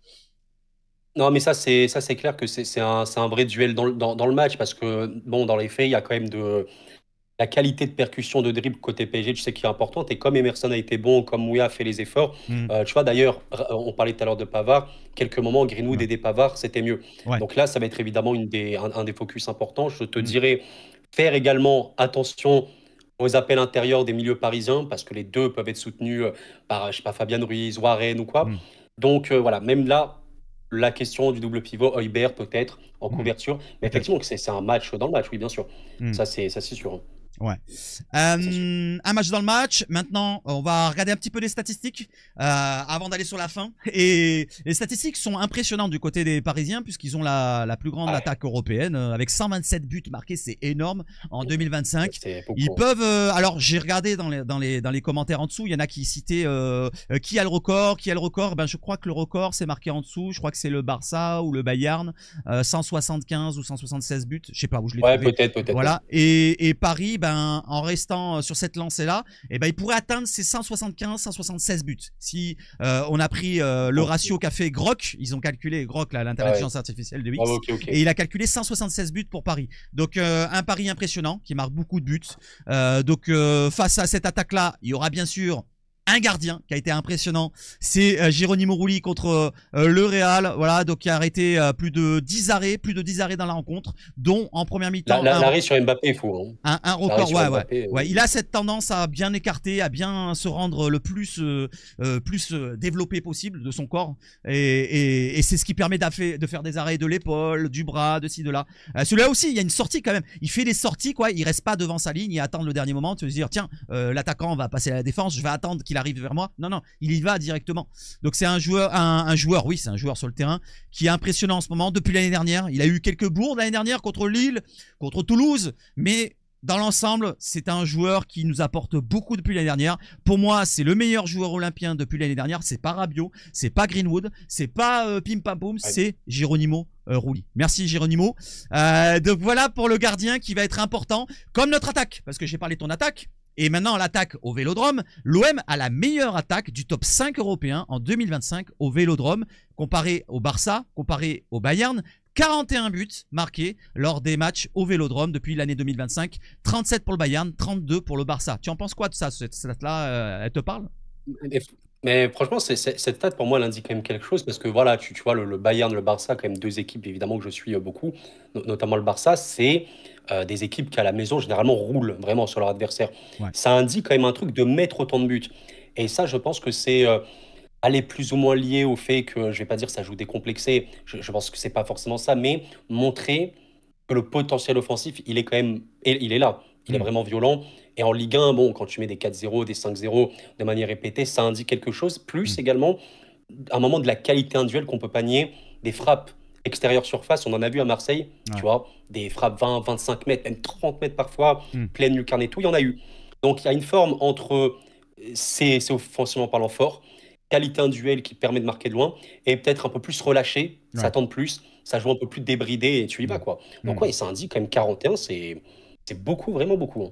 Non, mais ça, c'est clair que c'est un vrai duel dans le match parce que, bon, dans les faits, il y a quand même la qualité de percussion de dribble côté PSG, je sais qu'il est importante. Et comme Emerson a été bon, comme Mouya a fait les efforts, Mm. tu vois, d'ailleurs, on parlait tout à l'heure de Pavard, quelques moments, Greenwood Ouais. et des Pavard, c'était mieux. Ouais. Donc là, ça va être évidemment un des focus importants. Je te Mm. dirais, faire également attention aux appels intérieurs des milieux parisiens, parce que les deux peuvent être soutenus par, je sais pas, Fabian Ruiz, Warren ou quoi. Mm. Donc voilà, même là, la question du double pivot, Højbjerg peut-être en Mm. couverture. Mais Peut-être. effectivement, que c'est un match dans le match, oui, bien sûr. Mm. Ça, c'est sûr, hein. Ouais. C'est sûr. Un match dans le match. Maintenant, on va regarder un petit peu les statistiques avant d'aller sur la fin. Et les statistiques sont impressionnantes du côté des Parisiens puisqu'ils ont la plus grande Ouais, attaque européenne avec 127 buts marqués, c'est énorme en 2025. c'est Ils beaucoup, hein. peuvent. Alors, j'ai regardé dans les commentaires en dessous. Il y en a qui citaient qui a le record, qui a le record. Ben, je crois que le record c'est marqué en dessous. Je crois que c'est le Barça ou le Bayern, 175 ou 176 buts. Je sais pas où je l'ai Ouais, trouvé. peut-être, peut-être, ouais. Voilà. Et Paris, ben, en restant sur cette lancée-là, eh ben, il pourrait atteindre ses 175, 176 buts. Si on a pris le Ok. ratio qu'a fait Grok, ils ont calculé Grok, là, Ah ouais. l'intelligence artificielle de Ah ouais, X, ok, ok. et il a calculé 176 buts pour Paris. Donc un Paris impressionnant qui marque beaucoup de buts. Donc face à cette attaque-là, il y aura bien sûr un gardien qui a été impressionnant, c'est Geronimo Rulli contre le Real, voilà, donc qui a arrêté plus de 10 arrêts dans la rencontre, dont en première mi-temps L'arrêt sur Mbappé est fou, hein. un L'arrêt record, sur ouais, ouais. Mbappé, Ouais, il a cette tendance à bien écarter, à bien se rendre le plus, développé possible de son corps. Et c'est ce qui permet de faire des arrêts de l'épaule, du bras, de ci, de là. Celui-là aussi, il y a une sortie quand même. Il fait des sorties, quoi. Il reste pas devant sa ligne, il attend le dernier moment. Tu veux se dire, tiens, l'attaquant va passer à la défense, je vais attendre qu'il arrive vers moi. Non, non, il y va directement. Donc c'est un joueur, oui, c'est un joueur sur le terrain qui est impressionnant en ce moment depuis l'année dernière. Il a eu quelques bourdes l'année dernière contre Lille, contre Toulouse, mais dans l'ensemble, c'est un joueur qui nous apporte beaucoup depuis l'année dernière. Pour moi, c'est le meilleur joueur olympien depuis l'année dernière. C'est pas Rabiot, c'est pas Greenwood, c'est pas Pim Pam Poum, c'est Geronimo Rulli. Merci Geronimo. Donc voilà pour le gardien qui va être important, comme notre attaque, parce que j'ai parlé de ton attaque. Et maintenant, l'attaque au Vélodrome, l'OM a la meilleure attaque du top 5 européen en 2025 au Vélodrome, comparé au Barça, comparé au Bayern. 41 buts marqués lors des matchs au Vélodrome depuis l'année 2025. 37 pour le Bayern, 32 pour le Barça. Tu en penses quoi de ça, cette stat-là, elle te parle? Mais franchement, cette stat, pour moi, elle indique quand même quelque chose parce que voilà, tu vois, le Bayern, le Barça, quand même deux équipes évidemment que je suis beaucoup, notamment le Barça, c'est des équipes qui à la maison généralement roulent vraiment sur leur adversaire. Ouais. Ça indique quand même un truc de mettre autant de buts. Et ça, je pense que c'est aller plus ou moins lié au fait que, je vais pas dire ça joue décomplexé, je pense que c'est pas forcément ça, mais montrer que le potentiel offensif, il est quand même, il est là, il est vraiment violent. Et en Ligue 1, bon, quand tu mets des 4-0, des 5-0 de manière répétée, ça indique quelque chose. Plus également, un moment de la qualité individuelle qu'on peut pas nier, des frappes extérieures surface, on en a vu à Marseille, tu vois, des frappes 20, 25 mètres, même 30 mètres parfois, pleine lucarne et tout, il y en a eu. Donc il y a une forme entre, c'est offensivement parlant fort, qualité individuelle qui permet de marquer de loin, et peut-être un peu plus relâché, ça tente plus, ça joue un peu plus débridé et tu y vas quoi. Donc ouais, ça indique quand même 41, c'est beaucoup, vraiment beaucoup,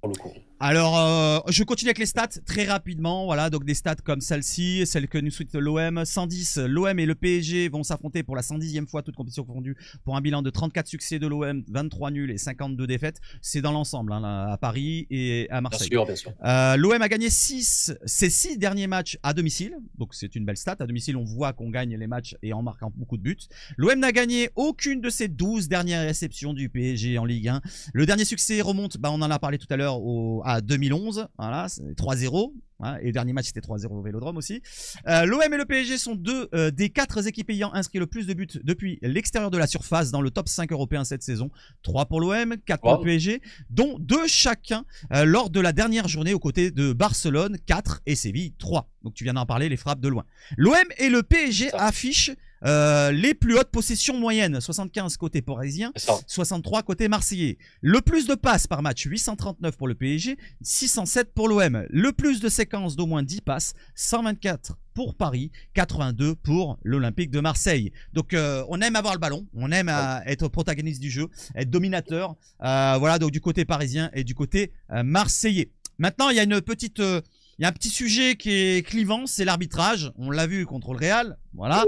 pour le coup. Alors, je continue avec les stats très rapidement. Voilà, donc des stats comme celle-ci, celle que nous souhaite l'OM. 110, l'OM et le PSG vont s'affronter pour la 110e fois, toute compétition confondue, pour un bilan de 34 succès de l'OM, 23 nuls et 52 défaites. C'est dans l'ensemble, hein, à Paris et à Marseille. Bien sûr. L'OM a gagné ses 6 derniers matchs à domicile. Donc c'est une belle stat. À domicile, on voit qu'on gagne les matchs et en marquant beaucoup de buts. L'OM n'a gagné aucune de ses 12 dernières réceptions du PSG en Ligue 1. Le dernier succès remonte, on en a parlé tout à l'heure, à 2011, voilà, 3-0, hein, et le dernier match c'était 3-0 au Vélodrome aussi. L'OM et le PSG sont deux des 4 équipes ayant inscrit le plus de buts depuis l'extérieur de la surface dans le top 5 européen cette saison. 3 pour l'OM, 4 pour le PSG, dont 2 chacun lors de la dernière journée aux côtés de Barcelone, 4 et Séville, 3. Donc tu viens d'en parler, les frappes de loin. L'OM et le PSG affichent les plus hautes possessions moyennes, 75 côté parisien, 63 côté marseillais. Le plus de passes par match, 839 pour le PSG, 607 pour l'OM. Le plus de séquences d'au moins 10 passes, 124 pour Paris, 82 pour l'Olympique de Marseille. Donc on aime avoir le ballon, on aime être protagoniste du jeu, être dominateur. Voilà, donc du côté parisien et du côté marseillais. Maintenant, il y a une petite... il y a un petit sujet qui est clivant, c'est l'arbitrage. On l'a vu contre le Real, voilà,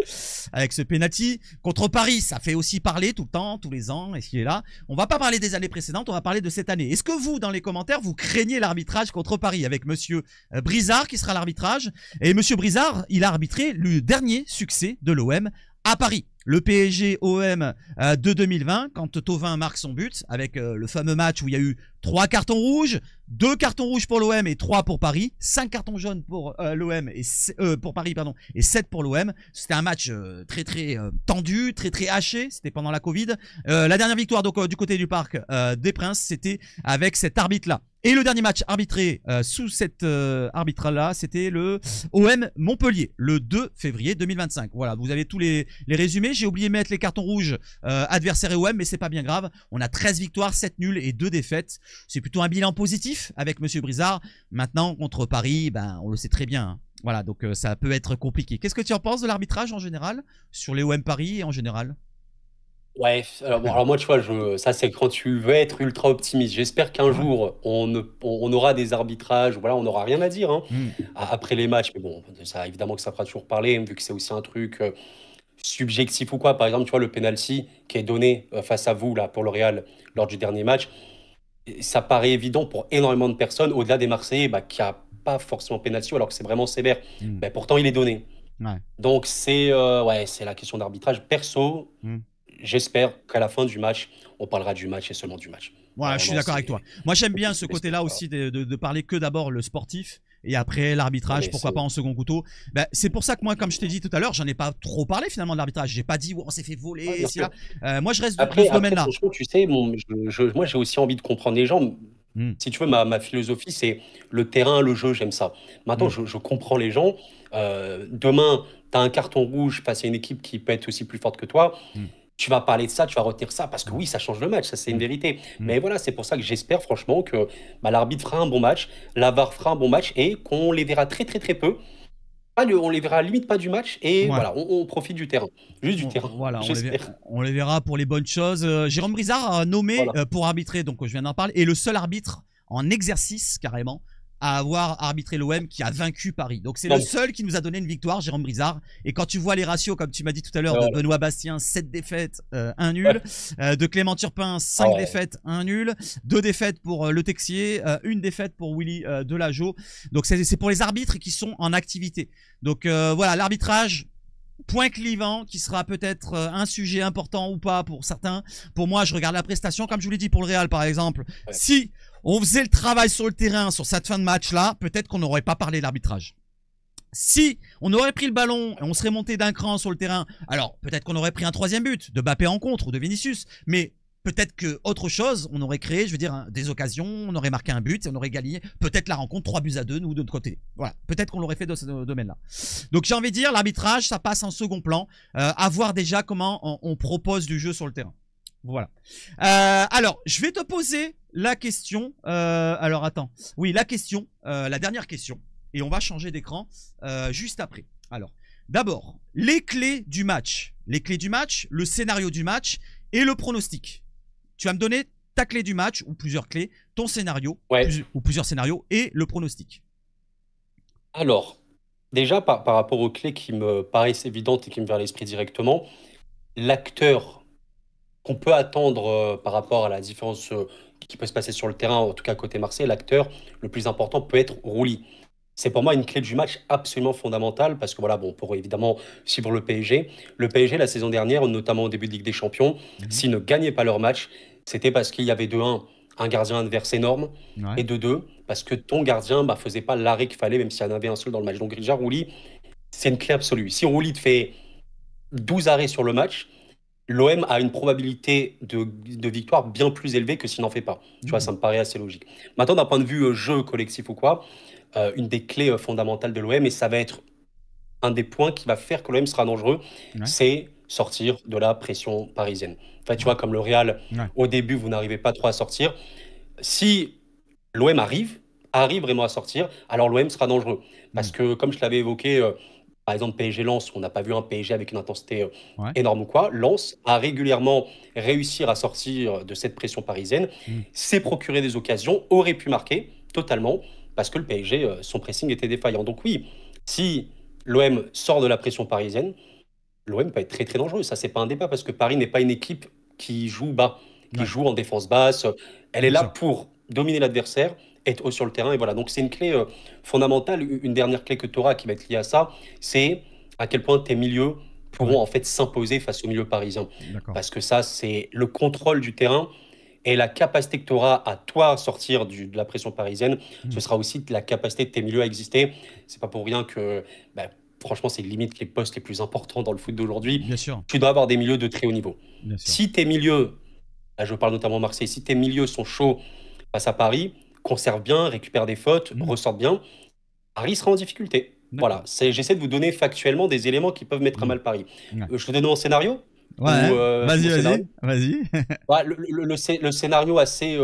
avec ce penalty. Contre Paris, ça fait aussi parler tout le temps, tous les ans, est-ce qu'il est là? On va pas parler des années précédentes, on va parler de cette année. Est-ce que vous, dans les commentaires, vous craignez l'arbitrage contre Paris avec monsieur Brizard qui sera l'arbitrage? Et monsieur Brizard, il a arbitré le dernier succès de l'OM à Paris. Le PSG OM de 2020, quand Thauvin marque son but, avec le fameux match où il y a eu 3 cartons rouges, 2 cartons rouges pour l'OM et 3 pour Paris, 5 cartons jaunes pour l'OM et pour Paris pardon et 7 pour l'OM. C'était un match très tendu, très haché, c'était pendant la Covid. La dernière victoire donc du côté du Parc des Princes, c'était avec cet arbitre là. Et le dernier match arbitré sous cet arbitre-là, c'était le OM Montpellier, le 2 février 2025. Voilà, vous avez tous les résumés. J'ai oublié de mettre les cartons rouges adversaires et OM, mais c'est pas bien grave. On a 13 victoires, 7 nuls et 2 défaites. C'est plutôt un bilan positif avec monsieur Brizard. Maintenant, contre Paris, on le sait très bien, hein. Voilà, donc ça peut être compliqué. Qu'est-ce que tu en penses de l'arbitrage en général, sur les OM Paris et en général? Ouais, alors moi, tu vois, ça c'est quand tu veux être ultra optimiste. J'espère qu'un jour, on aura des arbitrages, voilà, on n'aura rien à dire hein, après les matchs. Mais bon, ça, évidemment que ça fera toujours parler, vu que c'est aussi un truc subjectif ou quoi. Par exemple, tu vois, le penalty qui est donné face à vous là, pour le Real lors du dernier match, ça paraît évident pour énormément de personnes, au-delà des Marseillais, qui a pas forcément penalty, alors que c'est vraiment sévère. Pourtant, il est donné. Ouais. Donc, c'est la question d'arbitrage. Perso, j'espère qu'à la fin du match, on parlera du match et seulement du match. Ouais, je suis d'accord avec toi. Moi, j'aime bien ce côté-là aussi de parler que d'abord le sportif et après l'arbitrage, pourquoi pas en second couteau. C'est pour ça que moi, comme je t'ai dit tout à l'heure, j'en ai pas trop parlé finalement de l'arbitrage. J'ai pas dit on s'est fait voler. Moi, je reste dans ce domaine-là. Franchement, tu sais, moi, j'ai aussi envie de comprendre les gens. Hmm. Si tu veux, ma philosophie, c'est le terrain, le jeu, j'aime ça. Maintenant, Hmm. je comprends les gens. Demain, tu as un carton rouge face à une équipe qui peut être aussi plus forte que toi. Hmm. Tu vas parler de ça, tu vas retenir ça, parce que Hmm. oui, ça change le match, ça c'est une Hmm. vérité. Hmm. Mais voilà, c'est pour ça que j'espère franchement que bah, l'arbitre fera un bon match, la VAR fera un bon match et qu'on les verra très très très peu. On les verra limite pas du match et Ouais. voilà, on profite du terrain. Juste du terrain, Voilà, j'espère. on les verra pour les bonnes choses. Jérôme Brizard a nommé Voilà. pour arbitrer, donc je viens d'en parler, et le seul arbitre en exercice carrément à avoir arbitré l'OM qui a vaincu Paris. Donc c'est le Non, mais- seul qui nous a donné une victoire, Jérôme Brizard. Et quand tu vois les ratios, comme tu m'as dit tout à l'heure, de voilà. Benoît Bastien, 7 défaites, 1 Ouais. nul, de Clément Turpin, Ah 5 ouais. défaites, 1 nul, 2 défaites pour Le Texier, 1 défaite pour Willy Delageau. Donc c'est pour les arbitres qui sont en activité. Donc voilà, l'arbitrage, point clivant qui sera peut-être un sujet important ou pas pour certains. Pour moi, je regarde la prestation, comme je vous l'ai dit pour le Real par exemple. Ouais. Si on faisait le travail sur le terrain sur cette fin de match-là, peut-être qu'on n'aurait pas parlé de l'arbitrage. Si on aurait pris le ballon et on serait monté d'un cran sur le terrain, alors peut-être qu'on aurait pris un troisième but de Mbappé en contre ou de Vinicius, mais peut-être que autre chose, on aurait créé, je veux dire, des occasions, on aurait marqué un but et on aurait gagné peut-être la rencontre 3-2, nous de notre côté. Voilà, peut-être qu'on l'aurait fait dans ce domaine-là. Donc j'ai envie de dire, l'arbitrage, ça passe en second plan, à voir déjà comment on propose du jeu sur le terrain. Voilà. Alors, je vais te poser la question. Alors attends, oui, la question, la dernière question, et on va changer d'écran juste après. Alors, d'abord, les clés du match, le scénario du match et le pronostic. Tu vas me donner ta clé du match, ou plusieurs clés, ton scénario, Ouais. ou plusieurs scénarios, et le pronostic. Alors, déjà, par rapport aux clés qui me paraissent évidentes et qui me viennent à l'esprit directement, l'acteur qu'on peut attendre par rapport à la différence qui peut se passer sur le terrain, en tout cas côté Marseille, l'acteur le plus important peut être Rouli. C'est pour moi une clé du match absolument fondamentale parce que voilà, bon, pour évidemment suivre le PSG. Le PSG, la saison dernière, notamment au début de Ligue des Champions, Mhm. s'ils ne gagnaient pas leur match, c'était parce qu'il y avait de un gardien adverse énorme, Ouais. et de deux, parce que ton gardien bah, faisait pas l'arrêt qu'il fallait, même s'il y en avait un seul dans le match. Donc déjà, Rouli, c'est une clé absolue. Si Rouli te fait 12 arrêts sur le match, l'OM a une probabilité de victoire bien plus élevée que s'il n'en fait pas. Tu vois, Mhm. ça me paraît assez logique. Maintenant, d'un point de vue jeu collectif ou quoi, une des clés fondamentales de l'OM, et ça va être un des points qui va faire que l'OM sera dangereux, Ouais. c'est sortir de la pression parisienne. En fait, tu Ouais. vois, comme le Real, Ouais. au début, vous n'arrivez pas trop à sortir. Si l'OM arrive vraiment à sortir, alors l'OM sera dangereux. Parce Mhm. que, comme je l'avais évoqué, par exemple, PSG-Lens, on n'a pas vu un PSG avec une intensité Ouais. énorme ou quoi. Lens a régulièrement réussi à sortir de cette pression parisienne, Mhm. s'est procuré des occasions, aurait pu marquer totalement, parce que le PSG, son pressing était défaillant. Donc oui, si l'OM sort de la pression parisienne, l'OM peut être très très dangereux. Ça, c'est pas un débat, parce que Paris n'est pas une équipe qui joue bas, qui Ouais. joue en défense basse. Elle est Bien là sûr. pour dominer l'adversaire, être haut sur le terrain, et voilà. Donc c'est une clé fondamentale. Une dernière clé que tu auras qui va être liée à ça, c'est à quel point tes milieux Ouais. pourront en fait s'imposer face au milieu parisien. D'accord. Parce que ça, c'est le contrôle du terrain et la capacité que tu auras à toi sortir de la pression parisienne. Ce Mhm. sera aussi la capacité de tes milieux à exister. C'est pas pour rien que, bah, franchement, c'est limite les postes les plus importants dans le foot d'aujourd'hui. Bien sûr. Tu dois avoir des milieux de très haut niveau. Bien sûr. Si tes milieux, là je parle notamment Marseille, si tes milieux sont chauds face à Paris, conservent bien, récupèrent des fautes, Mhm. ressortent bien, Paris sera en difficulté. Voilà, D'accord. j'essaie de vous donner factuellement des éléments qui peuvent mettre à Mhm. mal Paris. Ouais. Je te donne mon scénario Ouais, ou hein. Vas-y, mon scénario? vas-y, vas-y. Ouais, le scénario assez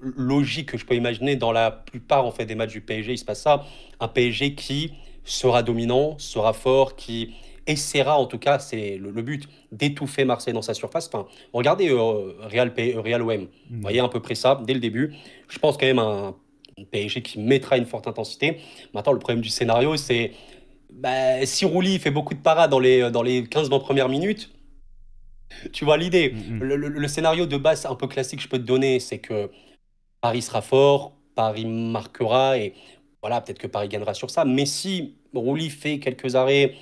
logique que je peux imaginer dans la plupart en fait des matchs du PSG, il se passe ça. Un PSG qui sera dominant, sera fort, qui essaiera en tout cas, c'est le but, d'étouffer Marseille dans sa surface. Enfin, regardez Real OM, vous Mhm. voyez à peu près ça dès le début. Je pense quand même un PSG qui mettra une forte intensité. Maintenant, le problème du scénario, c'est bah, si Rouli fait beaucoup de parades dans les 15-20 premières minutes, tu vois l'idée. Mhm. Le scénario de base un peu classique que je peux te donner, c'est que Paris sera fort, Paris marquera et voilà, peut-être que Paris gagnera sur ça. Mais si Rouli fait quelques arrêts,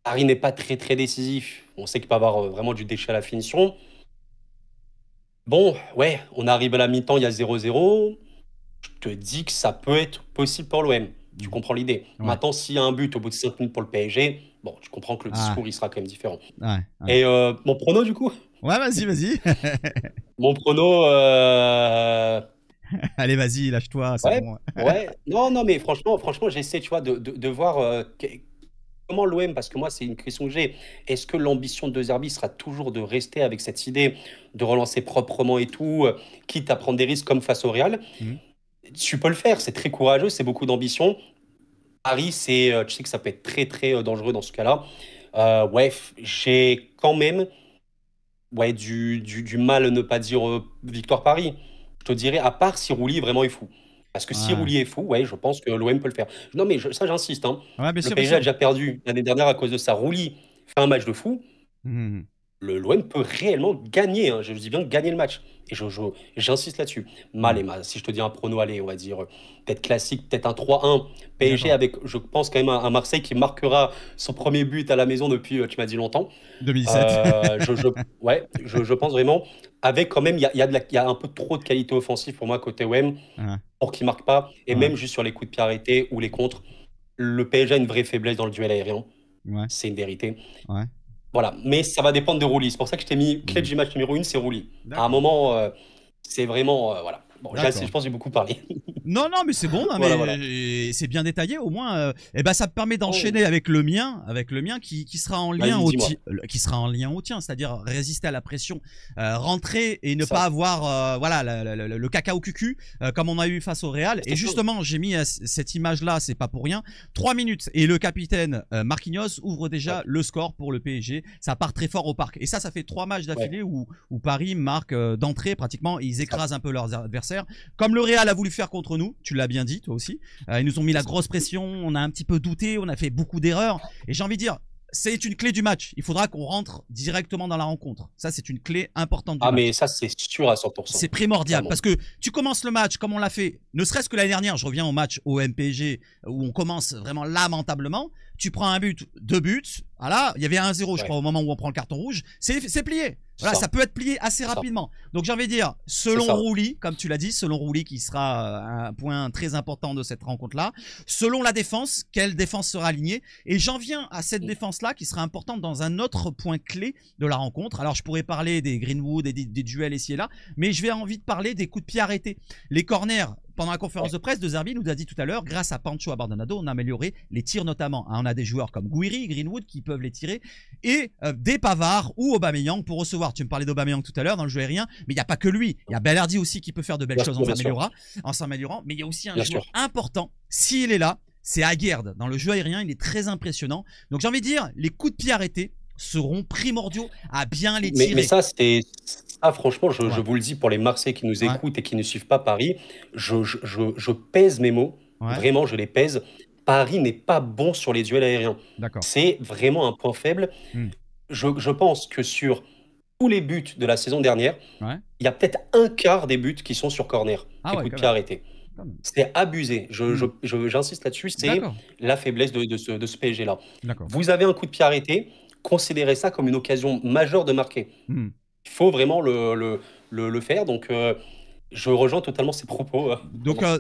Paris n'est pas très très décisif, on sait qu'il peut avoir vraiment du déchet à la finition. Bon, ouais, on arrive à la mi-temps, il y a 0-0. Je te dis que ça peut être possible pour l'OM. Tu Mhm. comprends l'idée. Ouais. Maintenant, s'il y a un but au bout de 5 minutes pour le PSG, bon, tu comprends que le Ah, discours il sera quand même différent. ouais, ouais. Et mon prono du coup? Ouais, vas-y, vas-y. Mon prono, Allez, vas-y, lâche-toi, c'est Ouais, bon. ouais. Non, non, mais franchement, j'essaie, tu vois, de voir comment l'OM, parce que moi, c'est une question que j'ai. Est-ce que l'ambition de De Zerbi sera toujours de rester avec cette idée de relancer proprement et tout, quitte à prendre des risques comme face au Real? Mhm. Tu peux le faire, c'est très courageux, c'est beaucoup d'ambition. Paris, tu sais que ça peut être très, très dangereux dans ce cas-là. Ouais, j'ai quand même ouais, du mal à ne pas dire victoire Paris. Je te dirais, à part si Roulier vraiment est fou. Parce que si Ouais. Roulier est fou, ouais, je pense que l'OM peut le faire. Non, mais ça, j'insiste, hein. Ouais, bien Le sûr, bien PSG a sûr. déjà perdu l'année dernière à cause de ça. Roulier fait un match de fou. Mhm. L'OM peut réellement gagner, hein. Je dis bien gagner le match. Et j'insiste là-dessus. Mal Mhm. et mal. Si je te dis un prono, allez, on va dire peut-être classique, peut-être un 3-1. PSG D'accord. avec, je pense, quand même un Marseille qui marquera son premier but à la maison depuis, tu m'as dit longtemps. 2007. Euh, je, je, ouais, je pense vraiment, avec quand même, il y a un peu trop de qualité offensive pour moi côté OM, Ouais. pour qu'il ne marque pas. Et Ouais. même juste sur les coups de pied arrêtés ou les contres, le PSG a une vraie faiblesse dans le duel aérien. Ouais. C'est une vérité. Ouais. Voilà, mais ça va dépendre de Rouli. C'est pour ça que je t'ai mis clé Mhm. du match numéro 1, c'est Rouli. À un D'accord. moment, c'est vraiment. Voilà. Bon, je D'accord. pense que j'ai beaucoup parlé. Non, non, mais c'est bon, non, Voilà, voilà. mais c'est bien détaillé au moins. Et ben, ça me permet Oh, d'enchaîner avec le mien qui sera en lien vas-y, dis-moi. qui sera en lien au tien, c'est-à-dire résister à la pression, rentrer et ne Ça, pas avoir, voilà, le caca au cucu comme on a eu face au Real. Et c'est ça. justement, j'ai mis cette image-là, c'est pas pour rien. 3 minutes et le capitaine Marquinhos ouvre Ouais, déjà le score pour le PSG. Ça part très fort au parc. Et ça fait 3 matchs ouais, d'affilée où Paris marque d'entrée pratiquement. Ils c'est ça. écrasent un peu leurs adversaires. Comme le Real a voulu faire contre nous, tu l'as bien dit toi aussi. Ils nous ont mis C'est la ça. grosse pression, on a un petit peu douté, on a fait beaucoup d'erreurs. Et j'ai envie de dire, c'est une clé du match. Il faudra qu'on rentre directement dans la rencontre. Ça, c'est une clé importante du Ah, match. mais ça, c'est sûr à 100%. C'est primordial Clairement. parce que tu commences le match comme on l'a fait, ne serait-ce que l'année dernière, je reviens au match au MPG où on commence vraiment lamentablement. Tu prends un but, 2 buts. Voilà, il y avait 1-0, je Ouais, crois, au moment où on prend le carton rouge. C'est plié. c'est Voilà, ça ça. peut être plié assez C'est ça. rapidement. Donc j'ai envie de dire, C'est selon ça. Rouli, comme tu l'as dit, selon Rouli qui sera un point très important de cette rencontre-là, selon la défense, quelle défense sera alignée. Et j'en viens à cette défense-là qui sera importante dans un autre point clé de la rencontre. Alors je pourrais parler des Greenwood et des duels ici et là, mais je vais envie de parler des coups de pied arrêtés. Les corners, pendant la conférence Ouais, de presse, De Zerbi nous a dit tout à l'heure, grâce à Pancho Abandonado, on a amélioré les tirs notamment. On a des joueurs comme Guiri, Greenwood qui peuvent les tirer et des Pavard ou Aubameyang pour recevoir. Tu me parlais d'Aubameyang tout à l'heure dans le jeu aérien, mais il n'y a pas que lui. Il y a Bellardi aussi qui peut faire de belles choses bien sûr. en s'améliorant, mais il y a aussi un Bien sûr. joueur important. S'il est là, c'est Aguerd. Dans le jeu aérien, il est très impressionnant. Donc j'ai envie de dire, les coups de pied arrêtés seront primordiaux à bien les Mais tirer. ça, franchement, je Ouais, vous le dis pour les Marseillais qui nous ouais, écoutent et qui ne suivent pas Paris, je pèse mes mots. ouais, Vraiment, je les pèse. Paris n'est pas bon sur les duels aériens. d'accord. C'est vraiment un point faible. Hmm. Je pense que sur tous les buts de la saison dernière, Ouais. il y a peut-être un quart des buts qui sont sur corner, Ah les ouais, coups de quand pied même. arrêtés. Quand même. C'est abusé. Hmm. J'insiste là-dessus, c'est D'accord, la faiblesse de ce PSG-là. d'accord. Vous avez un coup de pied arrêté, considérez ça comme une occasion majeure de marquer. Hmm. Il faut vraiment le faire. Donc, je rejoins totalement ces propos. Donc, Vraiment.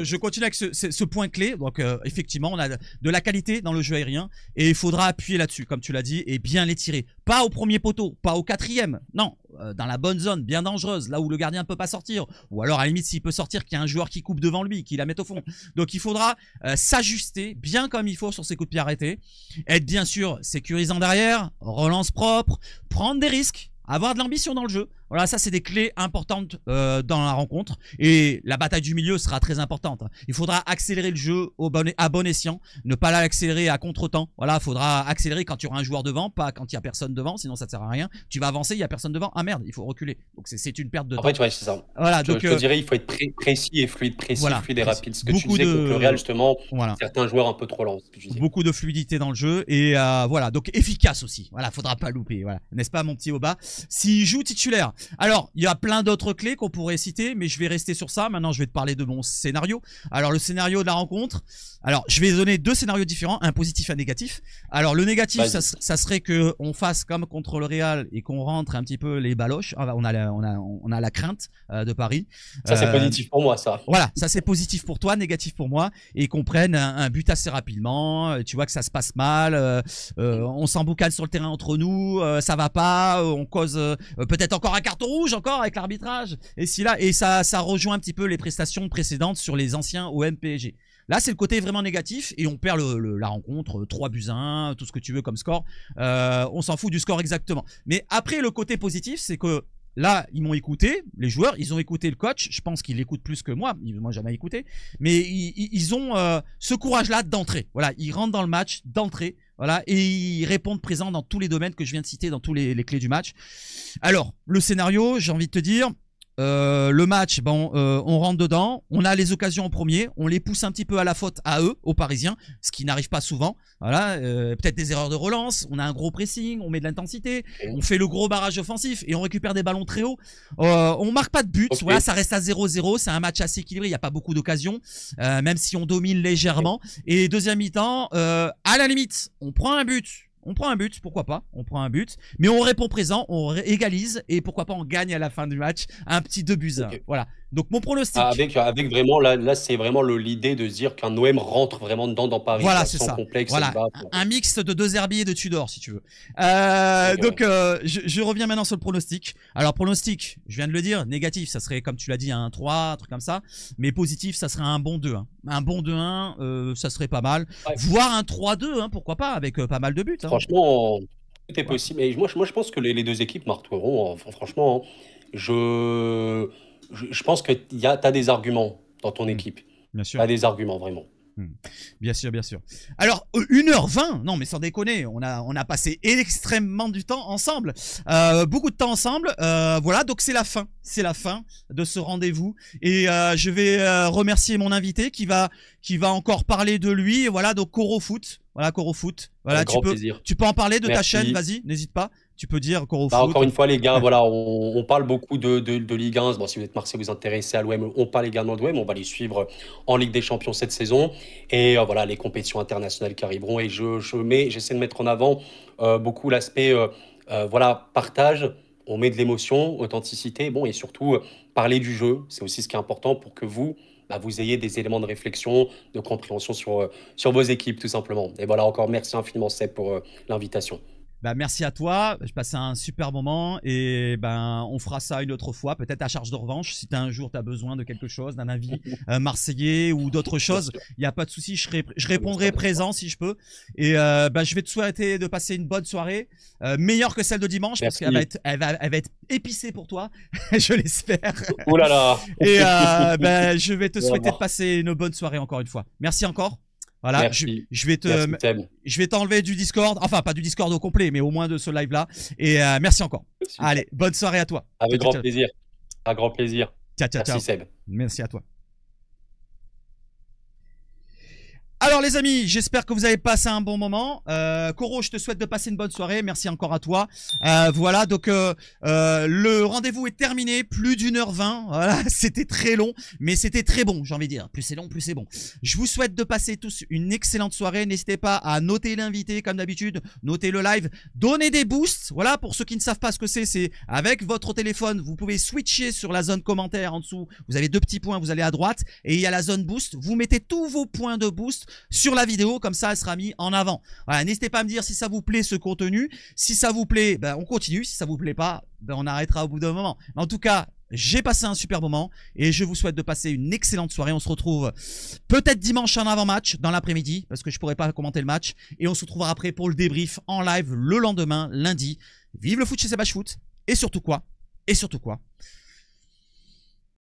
je continue avec ce point clé. Donc, effectivement, on a de la qualité dans le jeu aérien et il faudra appuyer là-dessus, comme tu l'as dit, et bien les tirer. Pas au premier poteau, pas au quatrième. Non, dans la bonne zone, bien dangereuse, là où le gardien ne peut pas sortir. Ou alors, à la limite, s'il peut sortir, qu'il y a un joueur qui coupe devant lui, qui la mette au fond. Donc, il faudra s'ajuster bien comme il faut sur ces coups de pied arrêtés. Être bien sûr sécurisant derrière, relance propre, prendre des risques. Avoir de l'ambition dans le jeu. Voilà, ça c'est des clés importantes dans la rencontre. Et la bataille du milieu sera très importante. Il faudra accélérer le jeu à bon escient, ne pas l'accélérer à contre-temps. Voilà, il faudra accélérer quand il y aura un joueur devant, pas quand il n'y a personne devant, sinon ça ne sert à rien. Tu vas avancer, il n'y a personne devant. Ah merde, il faut reculer. Donc c'est une perte de Après, temps. tu vois, c'est ça. Voilà, Je donc te dirais, il faut être précis et fluide, voilà, et rapide. Ce que tu beaucoup disais contre le Real, de... justement, Voilà. certains joueurs un peu trop lents, ce que tu disais. Beaucoup de fluidité dans le jeu et voilà, donc efficace aussi. Voilà, faudra pas louper. Voilà, n'est-ce pas mon petit Oba? S'il joue titulaire. Alors, il y a plein d'autres clés qu'on pourrait citer, mais je vais rester sur ça. Maintenant, je vais te parler de mon scénario. Alors, le scénario de la rencontre. Alors, je vais donner 2 scénarios différents, un positif et un négatif. Alors, le négatif, Vas-y. ça serait que on fasse comme contre le Real et qu'on rentre un petit peu les baloches. Ah, on a la crainte de Paris. Ça, c'est positif pour moi, ça. Voilà, ça c'est positif pour toi, négatif pour moi, et qu'on prenne un but assez rapidement. Tu vois que ça se passe mal, on s'emboucane sur le terrain entre nous, ça va pas, on cause peut-être encore un carton rouge encore avec l'arbitrage. Et si là, et ça rejoint un petit peu les prestations précédentes sur les anciens OM PSG. Là, c'est le côté vraiment négatif et on perd la rencontre 3-1, tout ce que tu veux comme score. On s'en fout du score exactement. Mais après, le côté positif, c'est que là, ils m'ont écouté, les joueurs, ils ont écouté le coach. Je pense qu'ils l'écoutent plus que moi. Moi, jamais écouté. Mais ils ont ce courage-là d'entrer. Voilà, ils rentrent dans le match d'entrée. Voilà, et ils répondent présents dans tous les domaines que je viens de citer, dans tous les clés du match. Alors, le scénario, j'ai envie de te dire, le match, bon, on rentre dedans, on a les occasions en premier, on les pousse un petit peu à la faute à eux, aux Parisiens, ce qui n'arrive pas souvent. Voilà, peut-être des erreurs de relance, on a un gros pressing, on met de l'intensité, on fait le gros barrage offensif et on récupère des ballons très hauts. On marque pas de but, voilà, ça reste à 0-0, c'est un match assez équilibré, il n'y a pas beaucoup d'occasions, même si on domine légèrement. Et deuxième mi-temps, à la limite, on prend un but. On prend un but, pourquoi pas, on prend un but, mais on répond présent, on égalise et pourquoi pas on gagne à la fin du match un petit 2-1. Voilà, donc mon pronostic. Avec vraiment, là c'est vraiment l'idée de se dire qu'un OM rentre vraiment dedans dans Paris, voilà, c'est sans ça. complexe. Voilà, un mix de De Zerbi et de Tudor si tu veux. Donc je reviens maintenant sur le pronostic. Alors pronostic, je viens de le dire, négatif, ça serait comme tu l'as dit un 3, un truc comme ça, mais positif, ça serait un bon 2-1. Un bon 2-1, ça serait pas mal. Ouais. Voire un 3-2, hein, pourquoi pas, avec pas mal de buts. Hein. Franchement, tout est possible. Et moi, je pense que les deux équipes marqueront. Franchement, je pense que t'as des arguments dans ton équipe. Bien sûr. T'as des arguments, vraiment. Bien sûr, bien sûr. Alors, 1h20, non mais sans déconner, on a passé extrêmement du temps ensemble, beaucoup de temps ensemble, voilà, donc c'est la fin de ce rendez-vous et je vais remercier mon invité qui va encore parler de lui, voilà, donc Koro Foot, voilà, Koro Foot, voilà, tu peux en parler de ta chaîne, vas-y, n'hésite pas. Tu peux dire Koro Foot. Encore une fois, les gars, voilà, on parle beaucoup de Ligue 1. Bon, si vous êtes Marseille, vous intéressez à l'OM, on parle également de l'OM. On va les suivre en Ligue des Champions cette saison. Et voilà, les compétitions internationales qui arriveront. Et j'essaie de mettre en avant beaucoup l'aspect voilà, partage. On met de l'émotion, authenticité. Bon, et surtout, parler du jeu. C'est aussi ce qui est important pour que vous ayez des éléments de réflexion, de compréhension sur vos équipes, tout simplement. Et voilà, encore merci infiniment, Seb, pour l'invitation. Bah, merci à toi, je passais un super moment et ben on fera ça une autre fois, peut-être à charge de revanche. Si un jour tu as besoin de quelque chose, d'un avis marseillais ou d'autre chose, il n'y a pas de souci, je répondrai présent si je peux. Et je vais te souhaiter de passer une bonne soirée, meilleure que celle de dimanche, parce qu'elle va être épicée pour toi, je l'espère. Oh là là. Et je vais te souhaiter de passer une bonne soirée encore une fois. Merci encore. Voilà, je vais t'enlever du Discord, enfin pas du Discord au complet, mais au moins de ce live là. Et merci encore. Super. Allez, bonne soirée à toi. Avec grand plaisir. Un grand plaisir. Merci Seb. Merci à toi. Alors les amis, j'espère que vous avez passé un bon moment. Koro, je te souhaite de passer une bonne soirée. Merci encore à toi. Voilà, donc le rendez-vous est terminé. Plus d'1h20. Voilà, c'était très long, mais c'était très bon, j'ai envie de dire. Plus c'est long, plus c'est bon. Je vous souhaite de passer tous une excellente soirée. N'hésitez pas à noter l'invité comme d'habitude, noter le live, donner des boosts. Voilà, pour ceux qui ne savent pas ce que c'est avec votre téléphone, vous pouvez switcher sur la zone commentaire en dessous. Vous avez 2 petits points, vous allez à droite et il y a la zone boost. Vous mettez tous vos points de boost sur la vidéo, comme ça elle sera mise en avant. Voilà, n'hésitez pas à me dire si ça vous plaît ce contenu. Si ça vous plaît, on continue. Si ça vous plaît pas, on arrêtera au bout d'un moment. En tout cas, j'ai passé un super moment et je vous souhaite de passer une excellente soirée. On se retrouve peut-être dimanche en avant-match dans l'après-midi parce que je pourrais pas commenter le match et on se retrouvera après pour le débrief en live le lendemain, lundi. Vive le foot chez Sebach Foot et surtout quoi